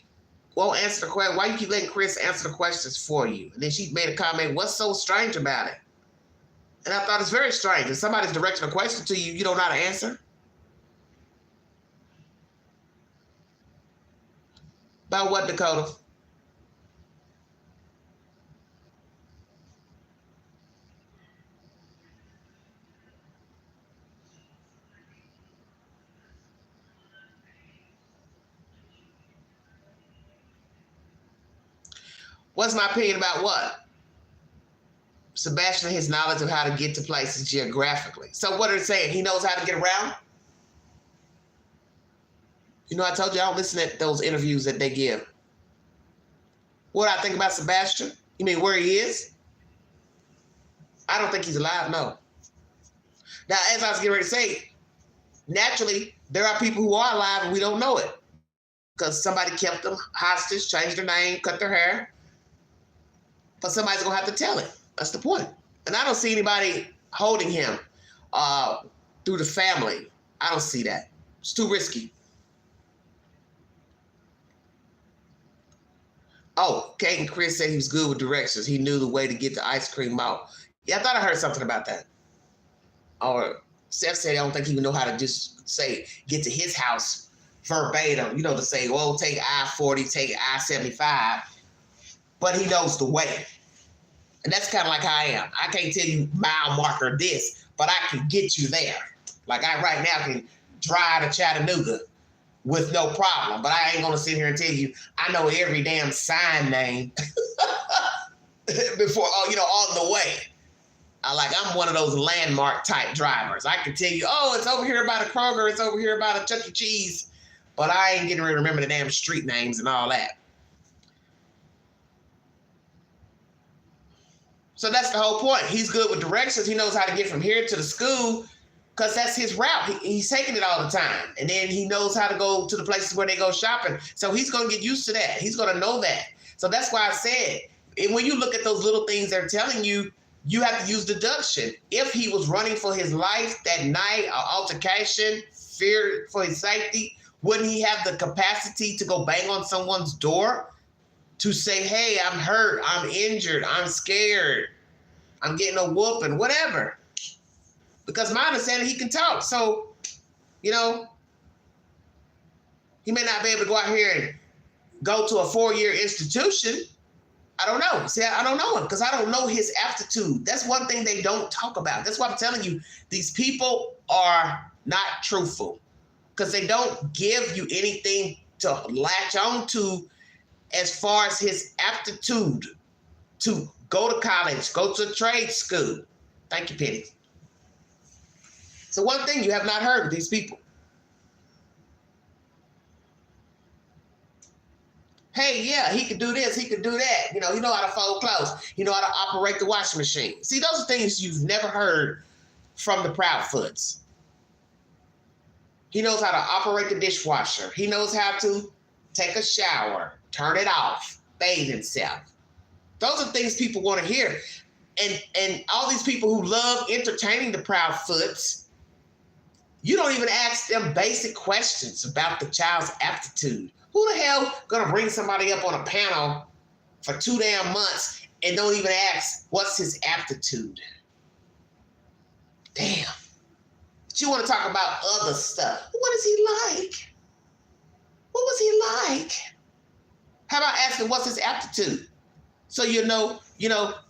won't answer the question, why you keep letting Chris answer the questions for you? And then she made a comment, what's so strange about it? And I thought it's very strange. If somebody's directing a question to you, you don't know how to answer. About what, Dakota? What's my opinion about what? Sebastian, his knowledge of how to get to places geographically. So what are they saying? He knows how to get around? You know, I told you I don't listen to those interviews that they give. What do I think about Sebastian? You mean where he is? I don't think he's alive, no. Now, as I was getting ready to say, naturally, there are people who are alive and we don't know it. Because somebody kept them hostage, changed their name, cut their hair. But somebody's going to have to tell it. That's the point. And I don't see anybody holding him through the family. I don't see that. It's too risky. Oh, Kate and Chris said he was good with directions. He knew the way to get the ice cream malt. Yeah, I thought I heard something about that. Or Seth said I don't think he would know how to just say, get to his house verbatim, you know, to say, well, take I-40, take I-75. But he knows the way. And that's kind of like how I am. I can't tell you mile marker this, but I can get you there. Like I right now can drive to Chattanooga with no problem. But I ain't going to sit here and tell you I know every damn sign name before, on the way. I'm one of those landmark type drivers. I can tell you, oh, it's over here by the Kroger, it's over here by the Chuck E. Cheese. But I ain't getting ready to remember the damn street names and all that. So that's the whole point. He's good with directions. He knows how to get from here to the school because that's his route. He's taking it all the time. And then he knows how to go to the places where they go shopping. So he's going to get used to that. He's going to know that. So that's why I said, and when you look at those little things they're telling you, you have to use deduction. If he was running for his life that night, an altercation, fear for his safety, wouldn't he have the capacity to go bang on someone's door to say, hey, I'm hurt, I'm injured, I'm scared, I'm getting a whooping, whatever? Because my understanding, he can talk. So, he may not be able to go out here and go to a 4-year institution. I don't know. See, I don't know him because I don't know his aptitude. That's one thing they don't talk about. That's why I'm telling you, these people are not truthful because they don't give you anything to latch on to as far as his aptitude to go to college, go to trade school. Thank you, Penny. So one thing you have not heard of these people. Hey, yeah, he could do this, he could do that. He know how to fold clothes. He know how to operate the washing machine. See, those are things you've never heard from the Proudfoots. He knows how to operate the dishwasher. He knows how to take a shower, turn it off, bathe himself. Those are things people want to hear. And all these people who love entertaining the Proudfoots, you don't even ask them basic questions about the child's aptitude. Who the hell gonna bring somebody up on a panel for 2 damn months and don't even ask what's his aptitude? Damn. But you want to talk about other stuff. What is he like? What was he like? How about asking what's his aptitude? So you know,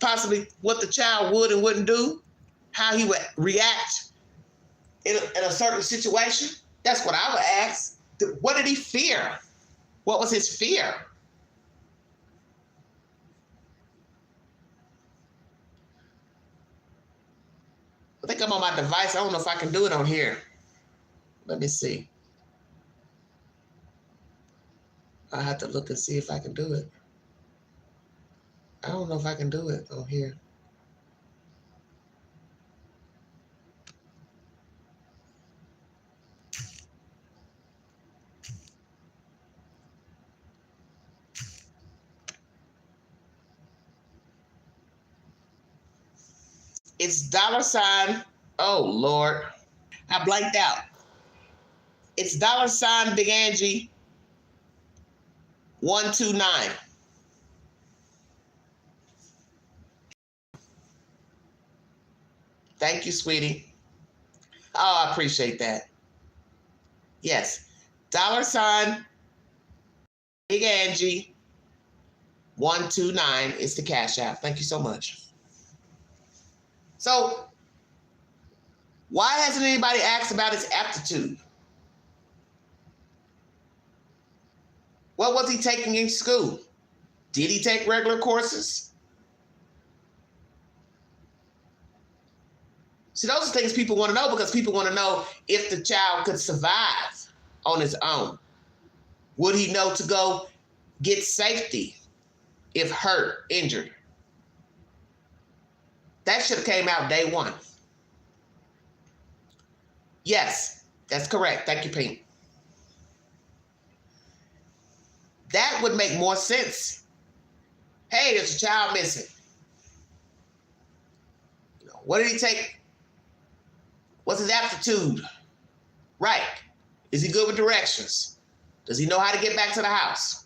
possibly what the child would and wouldn't do, how he would react in a certain situation. That's what I would ask. What did he fear? What was his fear? I think I'm on my device. I don't know if I can do it on here. Let me see. I have to look and see if I can do it. I don't know if I can do it on here. It's $. Oh, Lord. I blanked out. It's $ Big Angie 129. Thank you, sweetie. Oh, I appreciate that. Yes. $ Big Angie 129 is the Cash App. Thank you so much. So, why hasn't anybody asked about his aptitude? What was he taking in school? Did he take regular courses? See, those are things people want to know, because people want to know if the child could survive on his own. Would he know to go get safety if hurt, injured? That should have came out day one. Yes, that's correct. Thank you, Pink. That would make more sense. Hey, there's a child missing. What did he take? What's his aptitude? Right. Is he good with directions? Does he know how to get back to the house?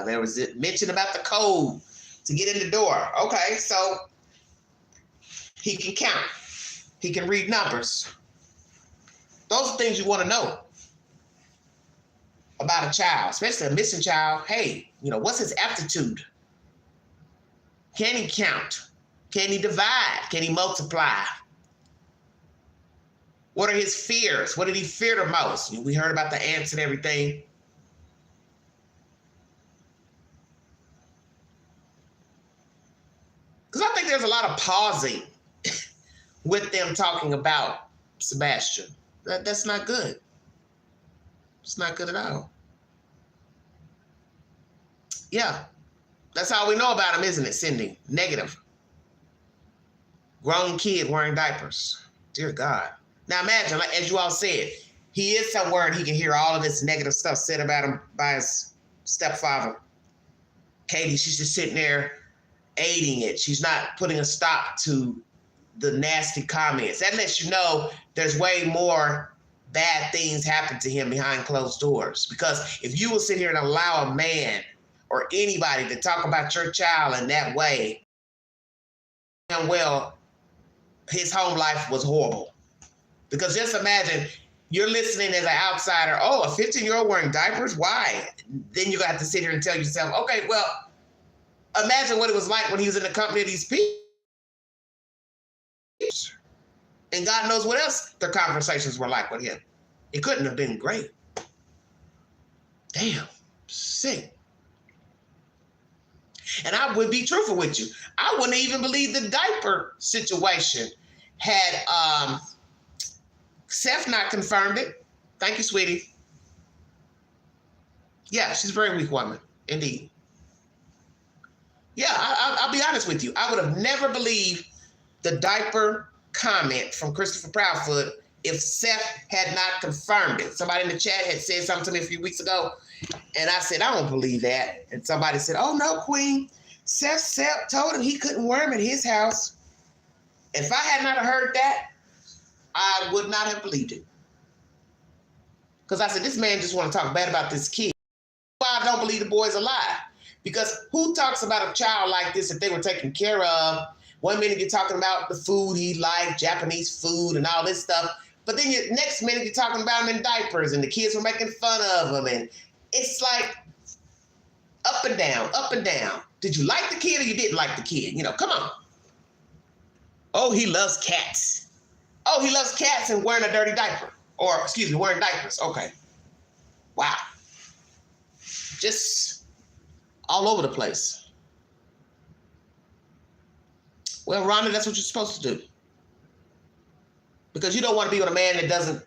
There was a mention about the code to get in the door. Okay, so he can count. He can read numbers. Those are things you want to know about a child, especially a missing child. Hey, what's his aptitude? Can he count? Can he divide? Can he multiply? What are his fears? What did he fear the most? We heard about the ants and everything. Because I think there's a lot of pausing with them talking about Sebastian. That's not good. It's not good at all. Yeah, that's all we know about him, isn't it, Cindy? Negative. Grown kid wearing diapers. Dear God. Now imagine, like, as you all said, he is somewhere and he can hear all of this negative stuff said about him by his stepfather. Katie, she's just sitting there aiding it. She's not putting a stop to the nasty comments. That lets you know there's way more bad things happen to him behind closed doors. Because if you will sit here and allow a man or anybody to talk about your child in that way, and well, his home life was horrible. Because just imagine, you're listening as an outsider, oh, a 15-year-old wearing diapers? Why? Then you got to sit here and tell yourself, okay, well, imagine what it was like when he was in the company of these people. And God knows what else their conversations were like with him. It couldn't have been great. Damn, sick. And I would be truthful with you. I wouldn't even believe the diaper situation had Seth not confirmed it. Thank you, sweetie. Yeah, she's a very weak woman, indeed. Yeah, I'll be honest with you. I would have never believed the diaper comment from Christopher Proudfoot if Seth had not confirmed it. Somebody in the chat had said something to me a few weeks ago, and I said, I don't believe that. And somebody said, oh, no, Queen. Seth told him he couldn't wear him at his house. If I had not heard that, I would not have believed it. Because I said, this man just want to talk bad about this kid. Why I don't believe the boy's alive. Because who talks about a child like this if they were taken care of? One minute you're talking about the food he liked, Japanese food and all this stuff. But then next minute you're talking about him in diapers and the kids were making fun of him. And it's like up and down, up and down. Did you like the kid or you didn't like the kid? Come on. Oh, he loves cats. Oh, he loves cats and wearing a dirty diaper. Or, excuse me, wearing diapers. Okay. Wow. Just all over the place. Well, Rhonda, that's what you're supposed to do. Because you don't want to be with a man that doesn't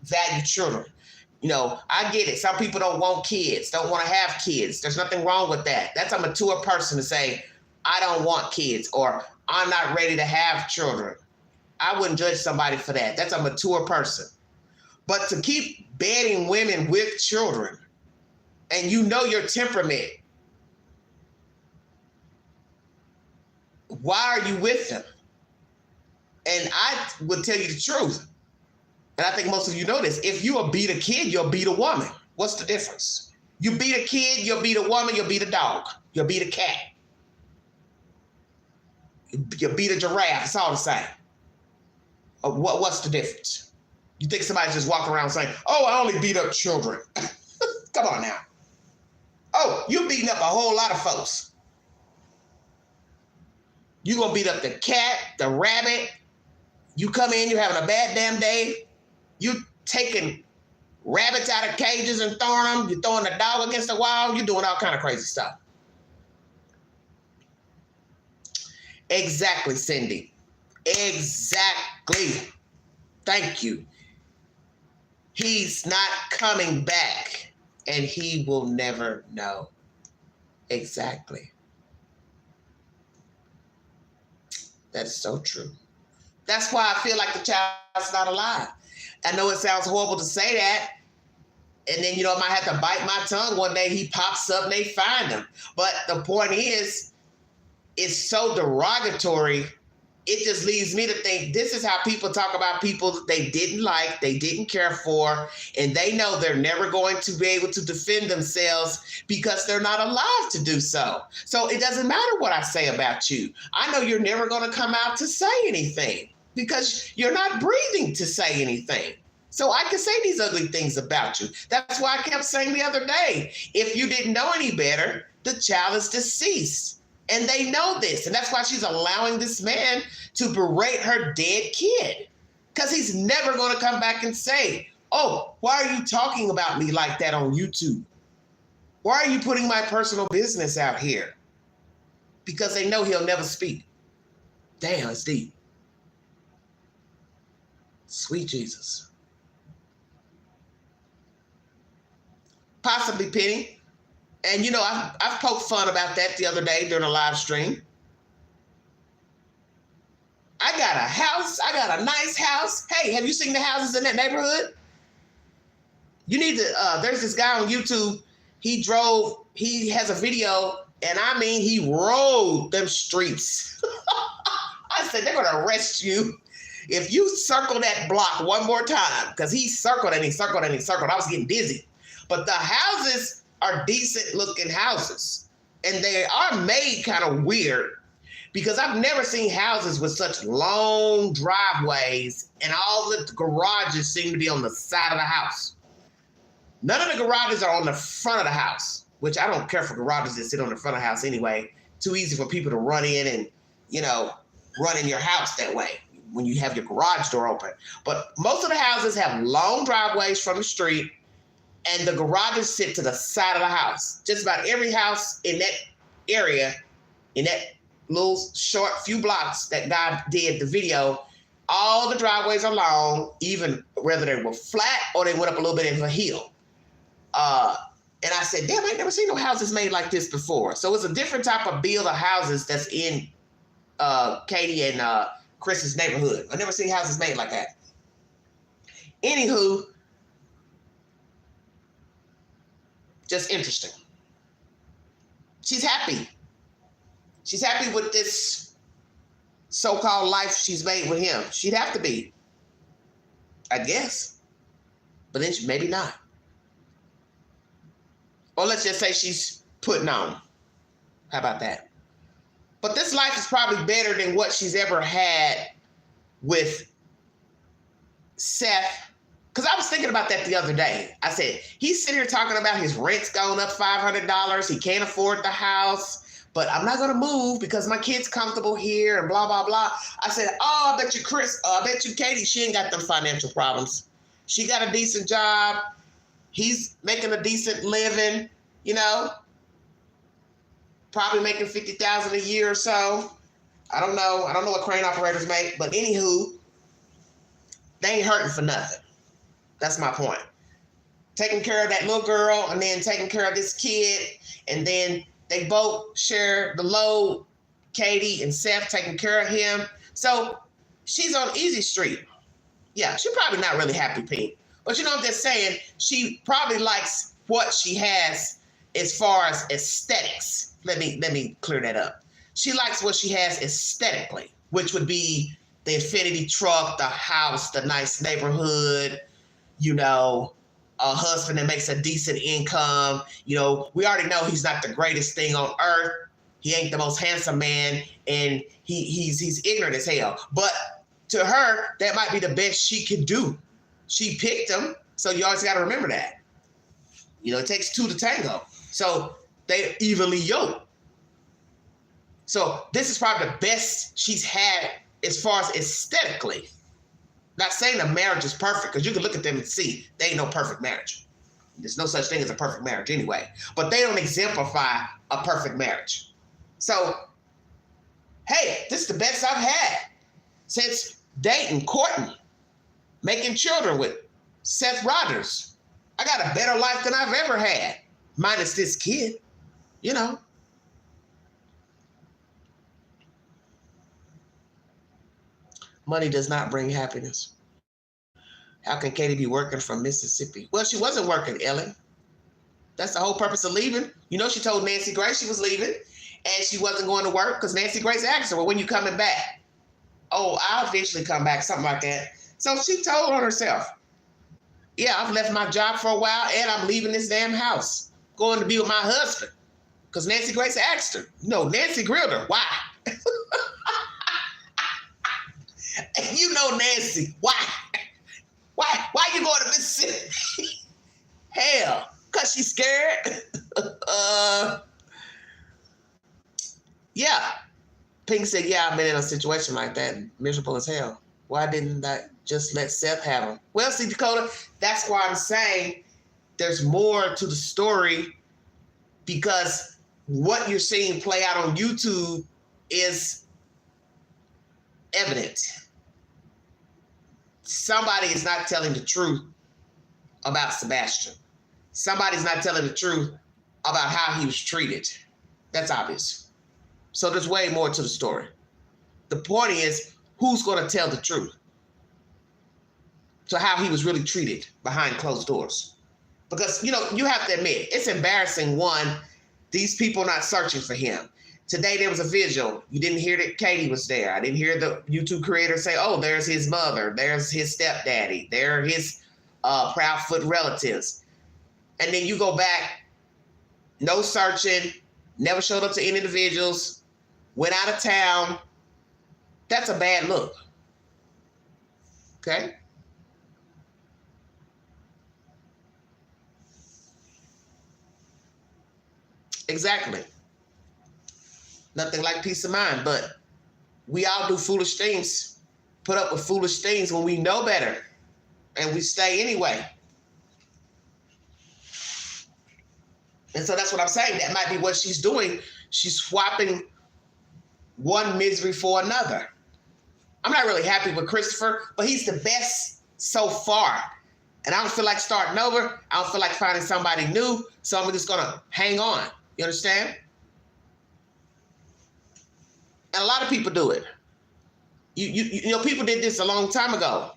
value children. I get it. Some people don't want kids, don't want to have kids. There's nothing wrong with that. That's a mature person to say, I don't want kids, or I'm not ready to have children. I wouldn't judge somebody for that. That's a mature person. But to keep bedding women with children, and your temperament, why are you with them? And I would tell you the truth. And I think most of you know this. If you'll beat a kid, you'll beat a woman. What's the difference? You beat a kid, you'll beat a woman, you'll beat a dog. You'll beat a cat. You beat a giraffe. It's all the same. What's the difference? You think somebody's just walking around saying, oh, I only beat up children. Come on now. Oh, you're beating up a whole lot of folks. You're going to beat up the cat, the rabbit. You come in, you're having a bad damn day. You're taking rabbits out of cages and throwing them. You're throwing the dog against the wall. You're doing all kind of crazy stuff. Exactly, Cindy. Exactly. Thank you. He's not coming back, and he will never know. Exactly. That's so true. That's why I feel like the child's not alive. I know it sounds horrible to say that. And then, I might have to bite my tongue one day. He pops up and they find him. But the point is, it's so derogatory. It just leads me to think this is how people talk about people that they didn't like, they didn't care for, and they know they're never going to be able to defend themselves because they're not alive to do so. So it doesn't matter what I say about you. I know you're never going to come out to say anything because you're not breathing to say anything. So I can say these ugly things about you. That's why I kept saying the other day, if you didn't know any better, the child is deceased. And they know this. And that's why she's allowing this man to berate her dead kid. Because he's never going to come back and say, oh, why are you talking about me like that on YouTube? Why are you putting my personal business out here? Because they know he'll never speak. Damn, it's deep. Sweet Jesus. Possibly Penny. And, I've poked fun about that the other day during a live stream. I got a house. I got a nice house. Hey, have you seen the houses in that neighborhood? You need to, there's this guy on YouTube. He has a video, and I mean, he rode them streets. I said, they're going to arrest you if you circle that block one more time, because he circled and he circled and he circled. I was getting dizzy. But the houses are decent looking houses, and they are made kind of weird because I've never seen houses with such long driveways and all the garages seem to be on the side of the house. None of the garages are on the front of the house, which I don't care for garages that sit on the front of the house anyway. Too easy for people to run in and, run in your house that way when you have your garage door open. But most of the houses have long driveways from the street, and the garages sit to the side of the house. Just about every house in that area, in that little short few blocks that God did the video, all the driveways are long, even whether they were flat or they went up a little bit into a hill. And I said, damn, I ain't never seen no houses made like this before. So it's a different type of build of houses that's in Katie and Chris's neighborhood. I've never seen houses made like that. Anywho, just interesting. She's happy. She's happy with this so-called life she's made with him. She'd have to be, I guess. But then maybe not. Or let's just say she's putting on. How about that? But this life is probably better than what she's ever had with Seth. Because I was thinking about that the other day. I said, he's sitting here talking about his rent's going up $500. He can't afford the house, but I'm not going to move because my kid's comfortable here and blah, blah, blah. I said, oh, I bet you Katie, she ain't got them financial problems. She got a decent job. He's making a decent living, probably making $50,000 a year or so. I don't know. I don't know what crane operators make, but anywho, they ain't hurting for nothing. That's my point. Taking care of that little girl and then taking care of this kid. And then they both share the load, Katie and Seth taking care of him. So she's on easy street. Yeah, she's probably not really happy, Pete. But I'm just saying, she probably likes what she has as far as aesthetics. Let me clear that up. She likes what she has aesthetically, which would be the Infinity truck, the house, the nice neighborhood, a husband that makes a decent income. We already know he's not the greatest thing on earth. He ain't the most handsome man, and he's ignorant as hell. But to her, that might be the best she can do. She picked him, so you always got to remember that. It takes two to tango. So they evenly yoked. So this is probably the best she's had as far as aesthetically. Not saying the marriage is perfect, because you can look at them and see they ain't no perfect marriage. There's no such thing as a perfect marriage anyway. But they don't exemplify a perfect marriage. So Hey, this is the best I've had since dating, courting, making children with Seth Rogers. I got a better life than I've ever had, minus this kid, you know. Money does not bring happiness. How can Katie be working from Mississippi? Well, she wasn't working, Ellen. That's the whole purpose of leaving. You know, she told Nancy Grace she was leaving and she wasn't going to work because Nancy Grace asked her, well, when you coming back? Oh, I'll eventually come back, something like that. So she told on herself, yeah, I've left my job for a while and I'm leaving this damn house, going to be with my husband because Nancy Grace asked her. No, Nancy grilled her. Why? You know Nancy. Why? Why you going to Mississippi? Hell, because she's scared. Yeah. Pink said, yeah, I've been in a situation like that, miserable as hell. Why didn't I just let Seth have him? Well, see, Dakota, that's why I'm saying there's more to the story, because what you're seeing play out on YouTube is evident. Somebody is not telling the truth about Sebastian. Somebody's not telling the truth about how he was treated. That's obvious. So there's way more to the story. The point is, who's going to tell the truth? So how he was really treated behind closed doors. Because, you know, you have to admit, it's embarrassing, one, these people not searching for him. Today there was a vigil. You didn't hear that Katie was there. I didn't hear the YouTube creator say, oh, there's his mother, there's his stepdaddy, there are his Proudfoot relatives. And then you go back, no searching, never showed up to any individuals, went out of town. That's a bad look. Okay? Exactly. Nothing like peace of mind, but we all do foolish things, put up with foolish things when we know better, and we stay anyway. And so that's what I'm saying. That might be what she's doing. She's swapping one misery for another. I'm not really happy with Christopher, but he's the best so far. And I don't feel like starting over. I don't feel like finding somebody new. So I'm just going to hang on. You understand? And a lot of people do it. You know, people did this a long time ago.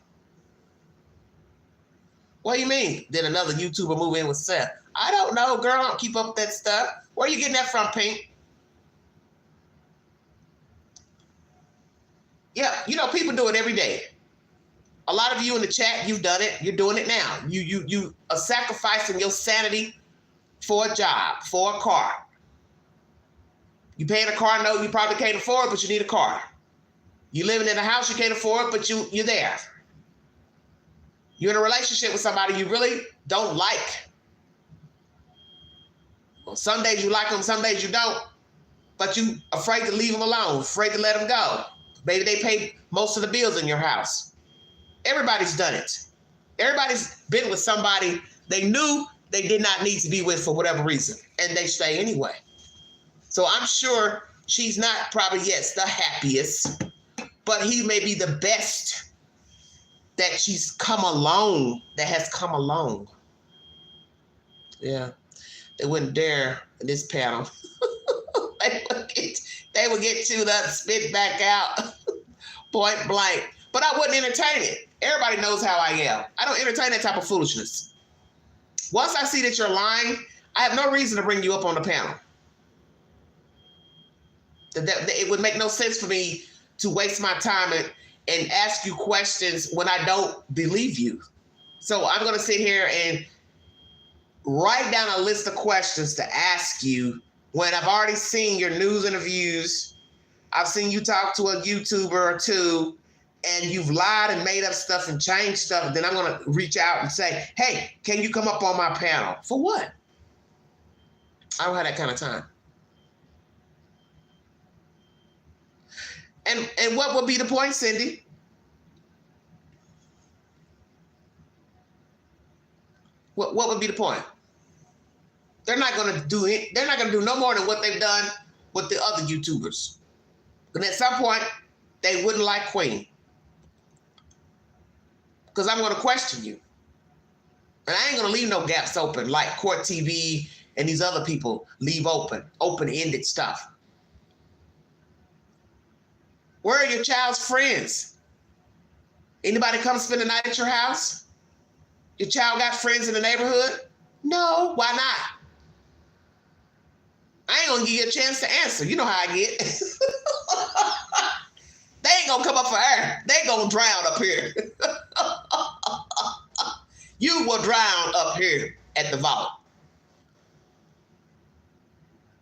What do you mean? Did another YouTuber move in with Seth? I don't know, girl. I don't keep up with that stuff. Where are you getting that from, Pink? Yeah, you know, people do it every day. A lot of you in the chat, you've done it. You're doing it now. You are sacrificing your sanity for a job, for a car. You paying a car note you probably can't afford, but you need a car. You living in a house you can't afford, but you're there. You're in a relationship with somebody you really don't like. Well, some days you like them, some days you don't, but you afraid to leave them alone, afraid to let them go. Maybe they pay most of the bills in your house. Everybody's done it. Everybody's been with somebody they knew they did not need to be with for whatever reason, and they stay anyway. So I'm sure she's not probably, yes, the happiest, but he may be the best that she's come along, that has come along. Yeah, they wouldn't dare in this panel. They would get chewed up, spit back out, point blank. But I wouldn't entertain it. Everybody knows how I am. I don't entertain that type of foolishness. Once I see that you're lying, I have no reason to bring you up on the panel. It would make no sense for me to waste my time and ask you questions when I don't believe you. So I'm going to sit here and write down a list of questions to ask you when I've already seen your news interviews. I've seen you talk to a YouTuber or two, and you've lied and made up stuff and changed stuff. And then I'm going to reach out and say, hey, can you come up on my panel? For what? I don't have that kind of time. And what would be the point, Cindy? What would be the point? They're not going to do it. They're not going to do no more than what they've done with the other YouTubers. And at some point, they wouldn't like Queen. Because I'm going to question you. And I ain't going to leave no gaps open like Court TV and these other people leave open-ended stuff. Where are your child's friends? Anybody come spend the night at your house? Your child got friends in the neighborhood? No, why not? I ain't gonna give you a chance to answer. You know how I get. They ain't gonna come up for air. They gonna drown up here. You will drown up here at the vault.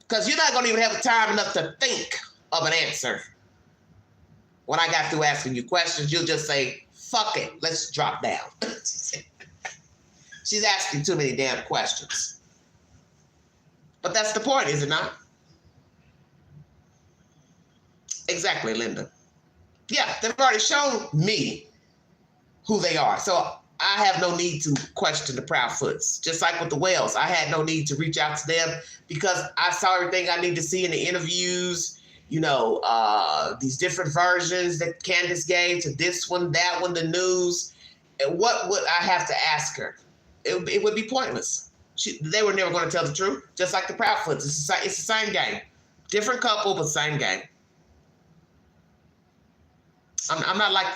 Because you're not gonna even have time enough to think of an answer. When I got through asking you questions, you'll just say, fuck it, let's drop down. She's asking too many damn questions. But that's the point, is it not? Exactly, Linda. Yeah, they've already shown me who they are. So I have no need to question the Proudfoots. Just like with the Wells, I had no need to reach out to them because I saw everything I need to see in the interviews, you know, these different versions that Candace gave to this one, that one, the news. And what would I have to ask her? It would be pointless. They were never going to tell the truth, just like the Proudfoots. It's the same game. Different couple, but same game. I'm not like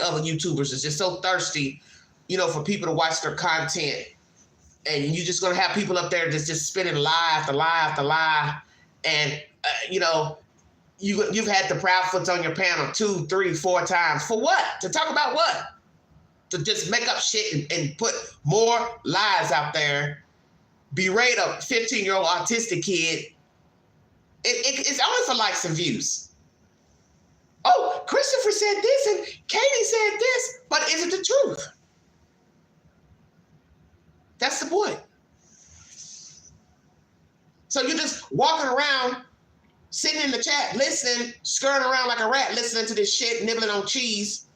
other YouTubers. It's just so thirsty, you know, for people to watch their content. And you're just going to have people up there that's just spinning lie after lie after lie. And, you know, you've had the Proudfoots on your panel 2, 3, 4 times. For what? To talk about what? To just make up shit and put more lies out there. Berate a 15-year-old autistic kid. It's only for likes and views. Oh, Christopher said this and Katie said this, but is it the truth? That's the point. So you're just walking around, sitting in the chat, listening, skirting around like a rat, listening to this shit, nibbling on cheese.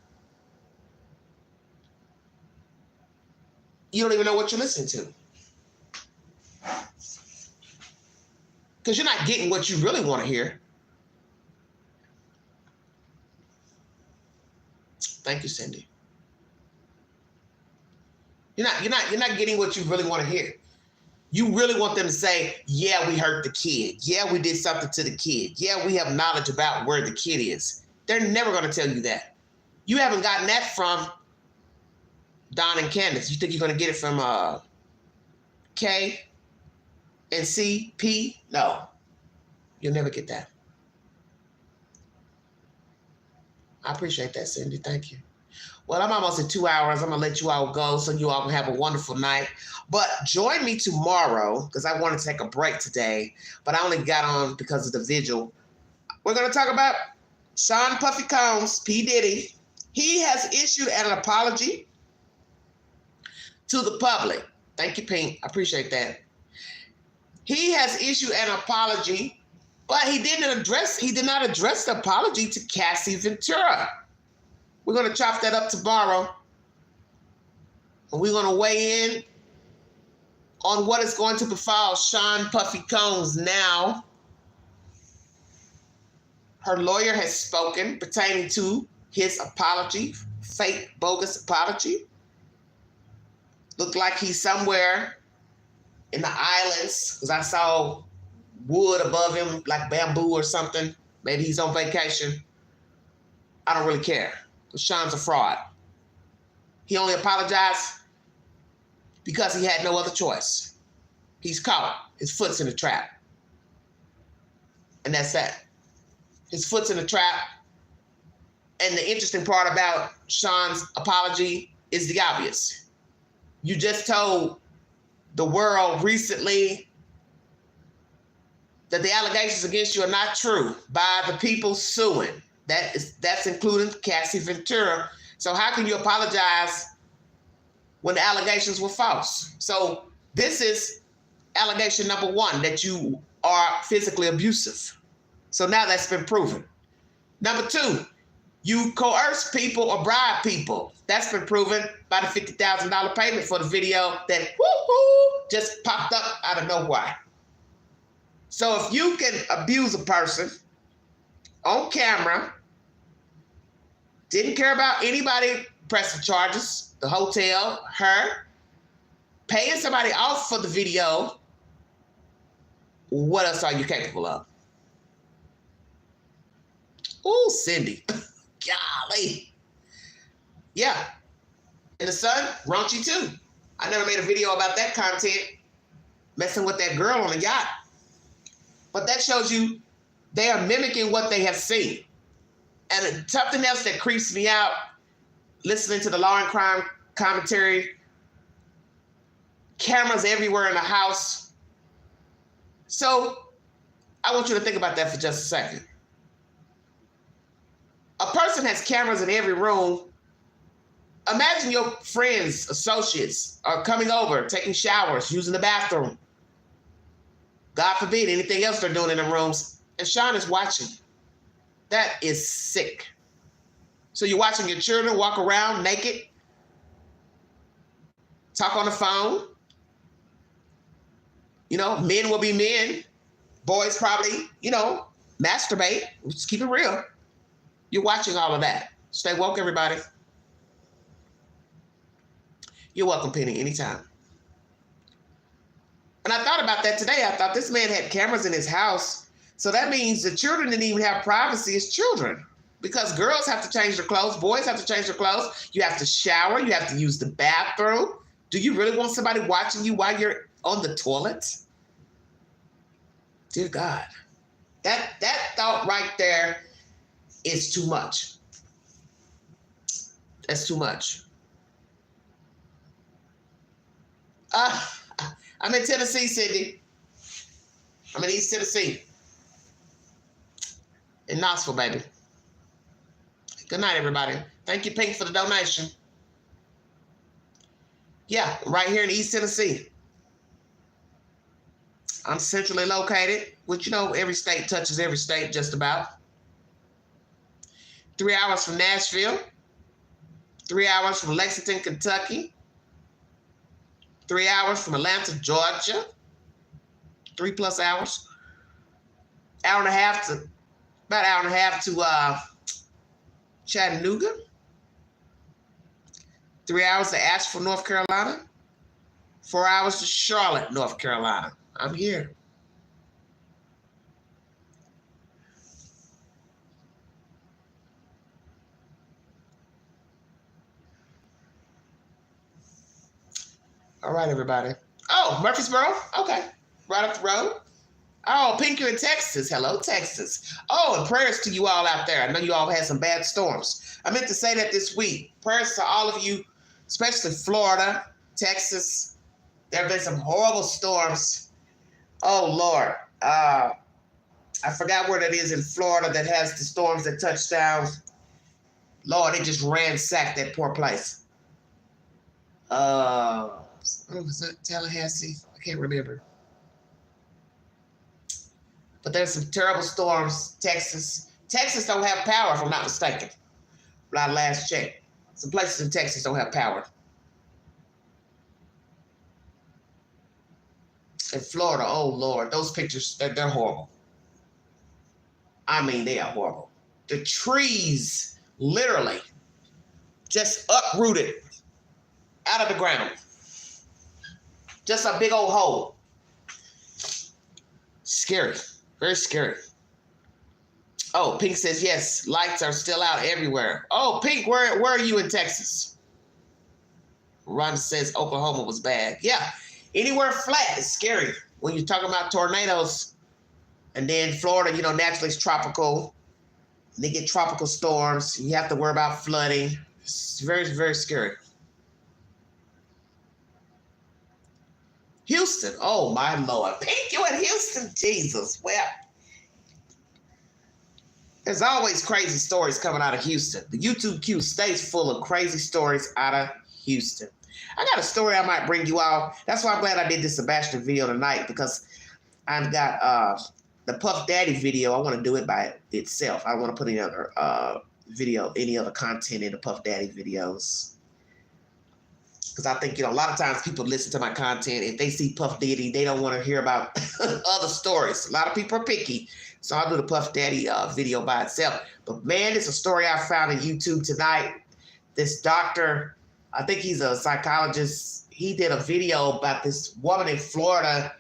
You don't even know what you're listening to. Because you're not getting what you really want to hear. Thank you, Cindy. You're not getting what you really want to hear. You really want them to say, yeah, we hurt the kid. Yeah, we did something to the kid. Yeah, we have knowledge about where the kid is. They're never going to tell you that. You haven't gotten that from Don and Candace. You think you're going to get it from K and C, P? No, you'll never get that. I appreciate that, Cindy. Thank you. Well, I'm almost at 2 hours. I'm going to let you all go so you all can have a wonderful night. But join me tomorrow because I wanted to take a break today, but I only got on because of the vigil. We're going to talk about Sean Puffy Combs, P. Diddy. He has issued an apology to the public. Thank you, Pink. I appreciate that. He has issued an apology, but he did not address the apology to Cassie Ventura. We're going to chop that up tomorrow. And we're going to weigh in on what is going to befall Sean Puffy Combs now. Her lawyer has spoken pertaining to his apology, fake, bogus apology. Looked like he's somewhere in the islands because I saw wood above him, like bamboo or something. Maybe he's on vacation. I don't really care because Sean's a fraud. He only apologized because he had no other choice. He's caught. His foot's in the trap. And that's that. His foot's in the trap. And the interesting part about Sean's apology is the obvious. You just told the world recently that the allegations against you are not true by the people suing. That's including Cassie Ventura. So how can you apologize when the allegations were false? So this is allegation number 1, that you are physically abusive. So now that's been proven. Number 2, you coerce people or bribe people. That's been proven by the $50,000 payment for the video that just popped up out of nowhere. So if you can abuse a person, on camera, didn't care about anybody pressing charges, the hotel, her, paying somebody off for the video. What else are you capable of? Ooh, Cindy. Golly. Yeah. And the son, raunchy too. I never made a video about that content, messing with that girl on a yacht. But that shows you they are mimicking what they have seen. And something else that creeps me out, listening to the law and crime commentary, cameras everywhere in the house. So I want you to think about that for just a second. A person has cameras in every room. Imagine your friends, associates are coming over, taking showers, using the bathroom. God forbid anything else they're doing in the rooms. And Sean is watching. That is sick. So you're watching your children walk around naked, talk on the phone. You know, men will be men. Boys probably, masturbate. Let's keep it real. You're watching all of that. Stay woke, everybody. You're welcome, Penny, anytime. And I thought about that today. I thought this man had cameras in his house. So that means the children didn't even have privacy as children. Because girls have to change their clothes. Boys have to change their clothes. You have to shower. You have to use the bathroom. Do you really want somebody watching you while you're on the toilet? Dear God. That thought right there is too much. That's too much. I'm in Tennessee, Cindy. I'm in East Tennessee. In Knoxville, baby. Good night, everybody. Thank you, Pink, for the donation. Yeah, right here in East Tennessee. I'm centrally located, which, every state touches every state just about. 3 hours from Nashville. 3 hours from Lexington, Kentucky. 3 hours from Atlanta, Georgia. 3+ hours. About an hour and a half to Chattanooga. 3 hours to Asheville, North Carolina. 4 hours to Charlotte, North Carolina. I'm here. All right, everybody. Oh, Murfreesboro? Okay. Right up the road. Oh, Pink, you're in Texas. Hello, Texas. Oh, and prayers to you all out there. I know you all had some bad storms. I meant to say that this week. Prayers to all of you, especially Florida, Texas. There have been some horrible storms. Oh, Lord. I forgot where that is in Florida that has the storms that touch down. Lord, it just ransacked that poor place. Was that Tallahassee? I can't remember. But there's some terrible storms. Texas don't have power, if I'm not mistaken. When I last checked. Some places in Texas don't have power. In Florida, oh Lord, those pictures, they're horrible. I mean, they are horrible. The trees, literally, just uprooted out of the ground. Just a big old hole. Scary. Very scary. Oh, Pink says, yes, lights are still out everywhere. Oh, Pink, where are you in Texas? Rhonda says Oklahoma was bad. Yeah, anywhere flat is scary. When you're talking about tornadoes, and then Florida, naturally is tropical. They get tropical storms. You have to worry about flooding. It's very, very scary. Houston, oh my Lord. Pink, you in Houston? Jesus, well, there's always crazy stories coming out of Houston. The YouTube queue stays full of crazy stories out of Houston. I got a story I might bring you out. That's why I'm glad I did this Sebastian video tonight, because I've got the Puff Daddy video. I want to do it by itself. I don't want to put any other any other content in the Puff Daddy videos. Because I think, a lot of times people listen to my content. If they see Puff Daddy, they don't want to hear about other stories. A lot of people are picky. So I'll do the Puff Daddy video by itself. But man, it's a story I found on YouTube tonight. This doctor, I think he's a psychologist, he did a video about this woman in Florida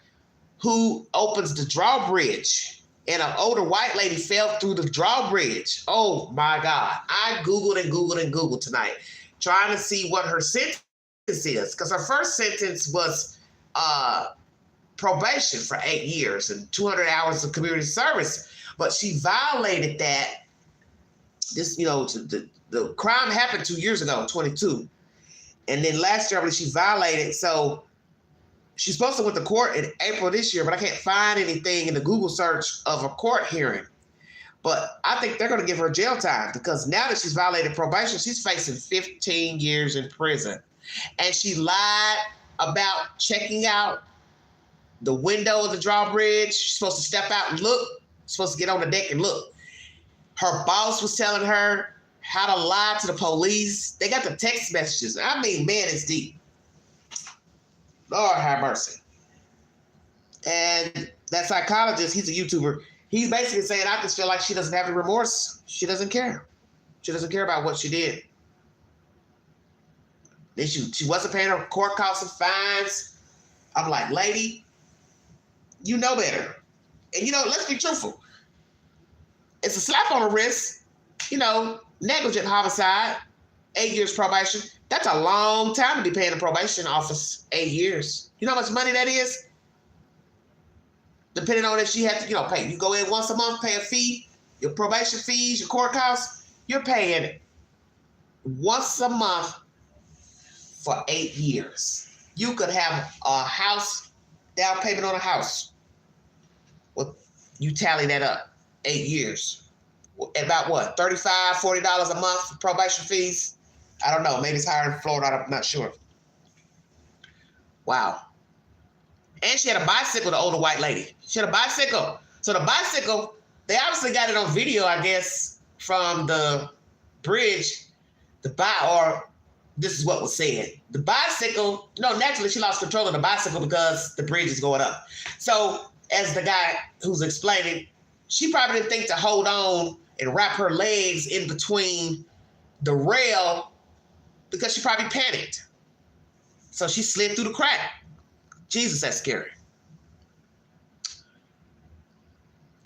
who opens the drawbridge, and an older white lady fell through the drawbridge. Oh my God. I Googled and Googled and Googled tonight, trying to see what her sentence is, because her first sentence was probation for 8 years and 200 hours of community service. But she violated that. This, the crime happened 2 years ago, 22. And then last year, I believe she violated. So she's supposed to went to court in April this year, but I can't find anything in the Google search of a court hearing. But I think they're going to give her jail time, because now that she's violated probation, she's facing 15 years in prison. And she lied about checking out the window of the drawbridge. She's supposed to step out and look, supposed to get on the deck and look. Her boss was telling her how to lie to the police. They got the text messages. I mean, man, it's deep. Lord have mercy. And that psychologist, he's a YouTuber. He's basically saying, I just feel like she doesn't have any remorse. She doesn't care. She doesn't care about what she did. She wasn't paying her court costs and fines. I'm like, lady, you know better. And, let's be truthful. It's a slap on the wrist, negligent homicide, 8 years probation. That's a long time to be paying the probation office, 8 years. You know how much money that is? Depending on if she had to, pay. You go in once a month, pay a fee, your probation fees, your court costs, you're paying once a month for 8 years. You could have a house, down payment on a house. Well, you tally that up, 8 years. About what, $35, $40 a month for probation fees? I don't know. Maybe it's higher in Florida. I'm not sure. Wow. And she had a bicycle, the older white lady. She had a bicycle. So the bicycle, they obviously got it on video, I guess, from the bridge. Or this is what was said. The bicycle, naturally she lost control of the bicycle because the bridge is going up. So as the guy who's explaining, she probably didn't think to hold on and wrap her legs in between the rail because she probably panicked. So she slid through the crack. Jesus, that's scary.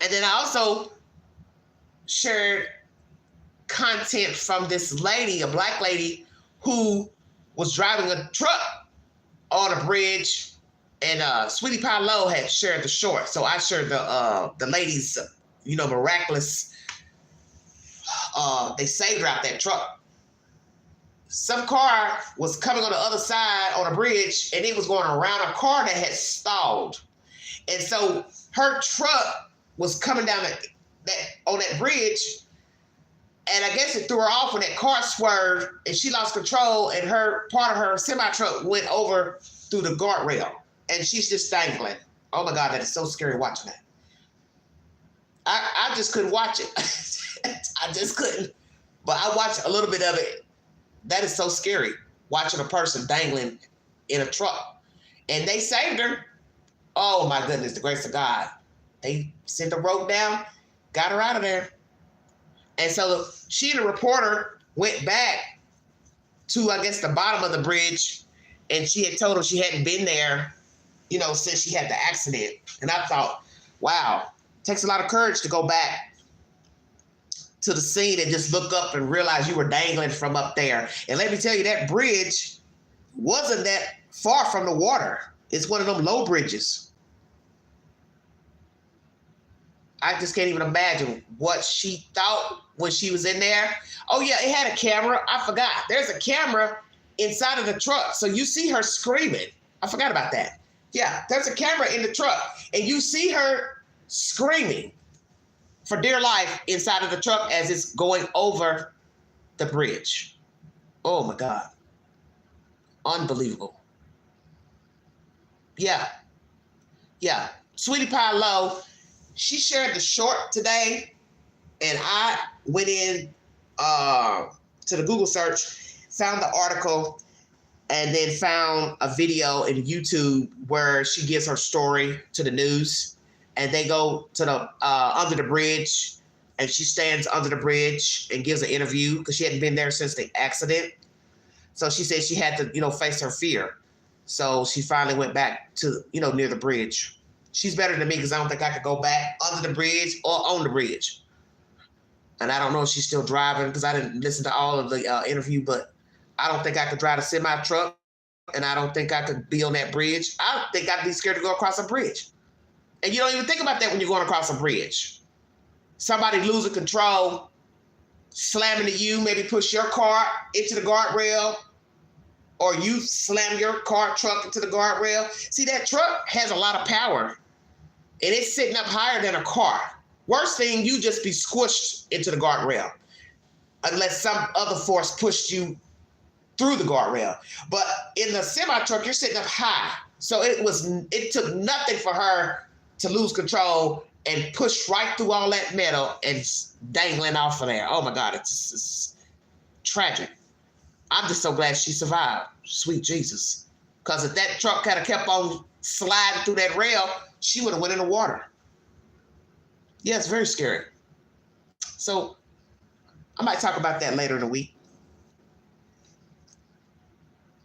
And then I also shared content from this lady, a black lady, who was driving a truck on a bridge, and Sweetie Pie Low had shared the short. So I shared the lady's, miraculous, they saved her out that truck. Some car was coming on the other side on a bridge, and it was going around a car that had stalled. And so her truck was coming down on that bridge, and I guess it threw her off when that car swerved, and she lost control, and part of her semi-truck went over through the guardrail, and she's just dangling. Oh my God, that is so scary watching that. I just couldn't watch it. I just couldn't. But I watched a little bit of it. That is so scary, watching a person dangling in a truck. And they saved her. Oh my goodness, the grace of God. They sent the rope down, got her out of there. And so she and the reporter went back to, I guess, the bottom of the bridge, and she had told him she hadn't been there, since she had the accident. And I thought, wow, it takes a lot of courage to go back to the scene and just look up and realize you were dangling from up there. And let me tell you, that bridge wasn't that far from the water. It's one of them low bridges. I just can't even imagine what she thought when she was in there. Oh yeah, it had a camera. I forgot. There's a camera inside of the truck. So you see her screaming. I forgot about that. Yeah, there's a camera in the truck, and you see her screaming for dear life inside of the truck as it's going over the bridge. Oh my God. Unbelievable. Yeah. Sweetie Pie Low, she shared the short today, and I went in to the Google search, found the article, and then found a video in YouTube where she gives her story to the news. and they go to the under the bridge, and she stands under the bridge and gives an interview because she hadn't been there since the accident. So she said she had to, face her fear. So she finally went back to, near the bridge. She's better than me because I don't think I could go back under the bridge or on the bridge. And I don't know if she's still driving because I didn't listen to all of the interview, but I don't think I could drive a semi-truck, and I don't think I could be on that bridge. I think I'd be scared to go across a bridge. And you don't even think about that when you're going across a bridge. Somebody losing control, slamming into you, maybe push your car into the guardrail, or you slam your truck into the guardrail. See, that truck has a lot of power, and it's sitting up higher than a car. Worst thing, you just be squished into the guardrail, unless some other force pushed you through the guardrail. But in the semi-truck, you're sitting up high. So it took nothing for her to lose control and push right through all that metal and dangling off of there. Oh my God, it's tragic. I'm just so glad she survived. Sweet Jesus. Because if that truck kind of kept on sliding through that rail, she would have went in the water. Yeah, it's very scary. So I might talk about that later in the week.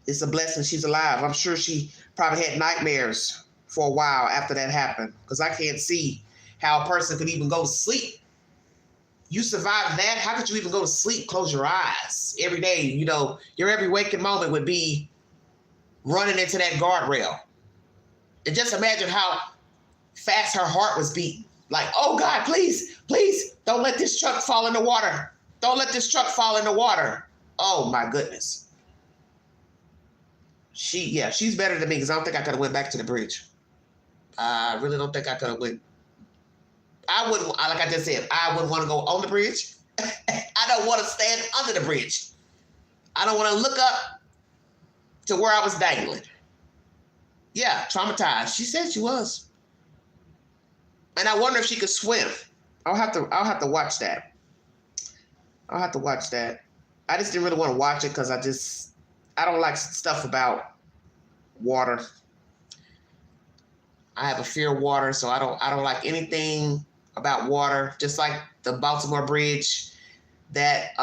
It's a blessing she's alive. I'm sure she probably had nightmares for a while after that happened, because I can't see how a person could even go to sleep. You survived that? How could you even go to sleep? Close your eyes every day. Your every waking moment would be running into that guardrail. And just imagine how fast her heart was beating. Like, oh God, please, please, don't let this truck fall in the water. Don't let this truck fall in the water. Oh my goodness. She's better than me because I don't think I could have went back to the bridge. I really don't think I could have went. I wouldn't, like I just said, I wouldn't want to go on the bridge. I don't want to stand under the bridge. I don't want to look up to where I was dangling. Yeah, traumatized. She said she was. And I wonder if she could swim. I'll have to watch that. I'll have to watch that. I just didn't really want to watch it because I don't like stuff about water. I have a fear of water, so I don't like anything about water. Just like the Baltimore Bridge, that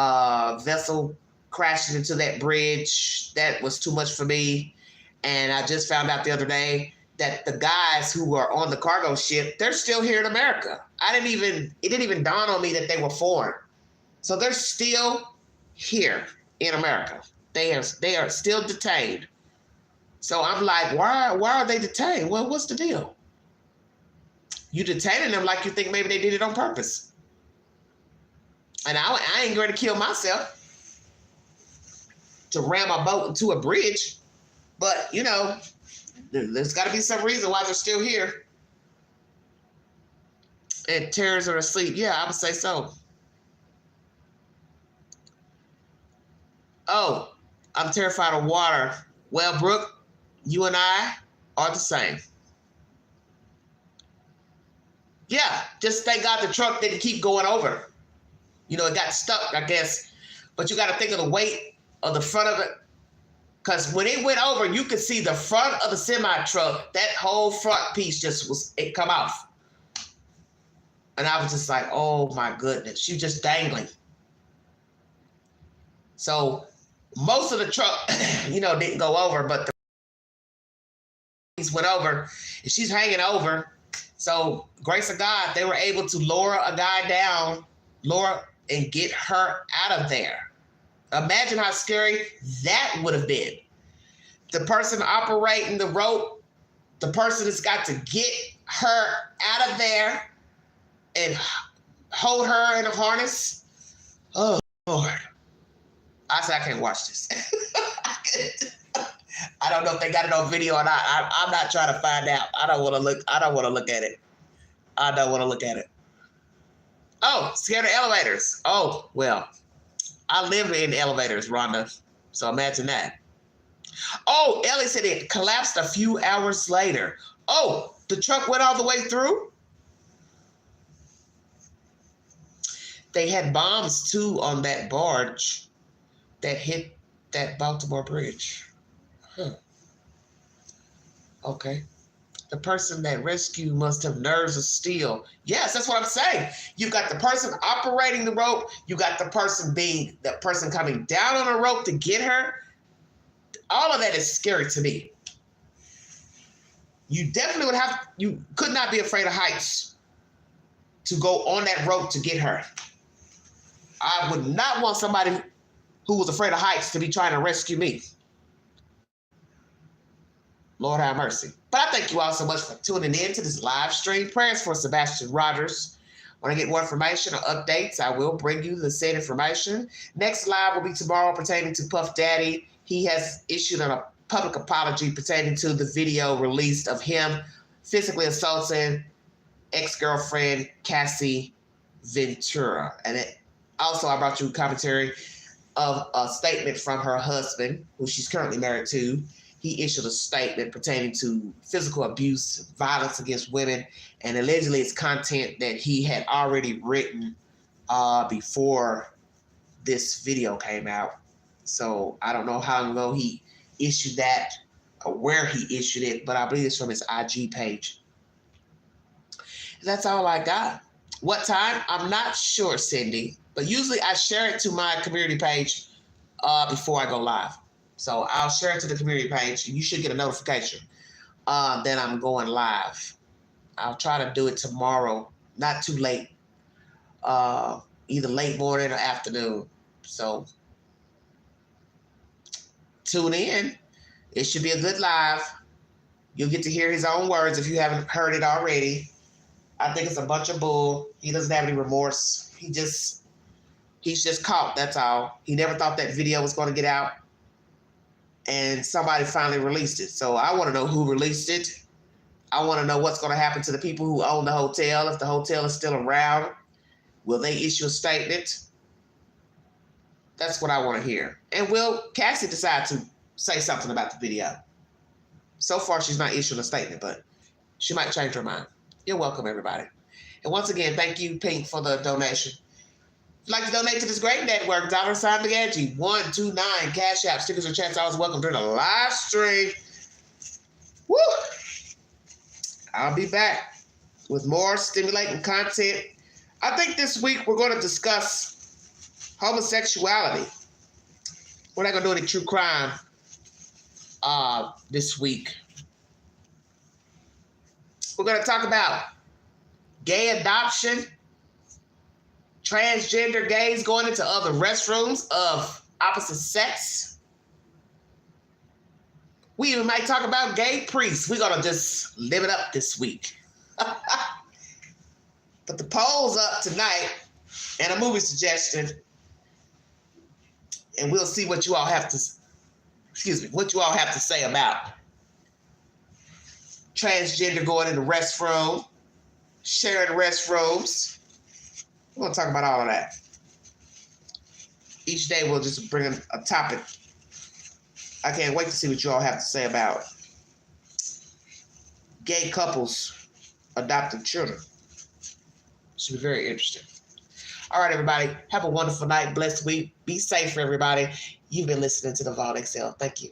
vessel crashed into that bridge. That was too much for me. And I just found out the other day that the guys who were on the cargo ship, they're still here in America. It didn't even dawn on me that they were foreign. So they're still here in America. They are still detained. So I'm like, why are they detained? Well, what's the deal? You detaining them like you think maybe they did it on purpose. And I ain't going to kill myself to ram a boat into a bridge. But, there's got to be some reason why they're still here. And terrorists are asleep. Yeah, I would say so. Oh, I'm terrified of water. Well, Brooke, you and I are the same. Yeah, just thank God the truck didn't keep going over. It got stuck, I guess. But you got to think of the weight of the front of it. Because when it went over, you could see the front of the semi-truck. That whole front piece it come off. And I was just like, oh my goodness, she just dangling. So most of the truck, didn't go over, but the piece went over, and she's hanging over. So grace of God, they were able to lower a guy down, and get her out of there. Imagine how scary that would have been. The person operating the rope, the person that's got to get her out of there and hold her in a harness. Oh, Lord. I said, I can't watch this. I don't know if they got it on video or not. I'm not trying to find out. I don't want to look at it. I don't want to look at it. Oh, scared of elevators. Oh, well, I live in elevators, Rhonda. So imagine that. Oh, Ellie said it collapsed a few hours later. Oh, the truck went all the way through? They had bombs, too, on that barge that hit that Baltimore Bridge. Huh. Okay. The person that rescued must have nerves of steel. Yes, that's what I'm saying. You got the person operating the rope. You got the person coming down on a rope to get her. All of that is scary to me. You definitely you could not be afraid of heights to go on that rope to get her. I would not want somebody who was afraid of heights to be trying to rescue me. Lord have mercy. But I thank you all so much for tuning in to this live stream. Prayers for Sebastian Rogers. When I get more information or updates, I will bring you the said information. Next live will be tomorrow pertaining to Puff Daddy. He has issued a public apology pertaining to the video released of him physically assaulting ex-girlfriend Cassie Ventura. And also I brought you commentary of a statement from her husband, who she's currently married to. He issued a statement pertaining to physical abuse, violence against women, and allegedly it's content that he had already written before this video came out. So I don't know how long ago he issued that or where he issued it, but I believe it's from his IG page. That's all I got. What time? I'm not sure, Cindy, but usually I share it to my community page before I go live. So I'll share it to the community page, and you should get a notification that I'm going live. I'll try to do it tomorrow, not too late, either late morning or afternoon. So tune in. It should be a good live. You'll get to hear his own words if you haven't heard it already. I think it's a bunch of bull. He doesn't have any remorse. He's just caught, that's all. He never thought that video was going to get out. And somebody finally released it. So I want to know who released it. I want to know what's going to happen to the people who own the hotel. If the hotel is still around, will they issue a statement? That's what I want to hear. And will Cassie decide to say something about the video? So far, she's not issuing a statement, but she might change her mind. You're welcome, everybody. And once again, thank you, Pink, for the donation. If you'd like to donate to this great network, $BeGanji, 129, Cash App, stickers, or chats, always welcome during the live stream. Woo! I'll be back with more stimulating content. I think this week we're going to discuss homosexuality. We're not going to do any true crime this week. We're going to talk about gay adoption, transgender gays going into other restrooms of opposite sex. We even might talk about gay priests. We're going to just live it up this week. But the poll's up tonight and a movie suggestion. And we'll see what you all have to, say about transgender going in the restroom, sharing restrooms. We're going to talk about all of that. Each day we'll just bring a topic. I can't wait to see what you all have to say about gay couples adopting children. Should be very interesting. All right, everybody. Have a wonderful night. Blessed week. Be safe, everybody. You've been listening to the Vault XL. Thank you.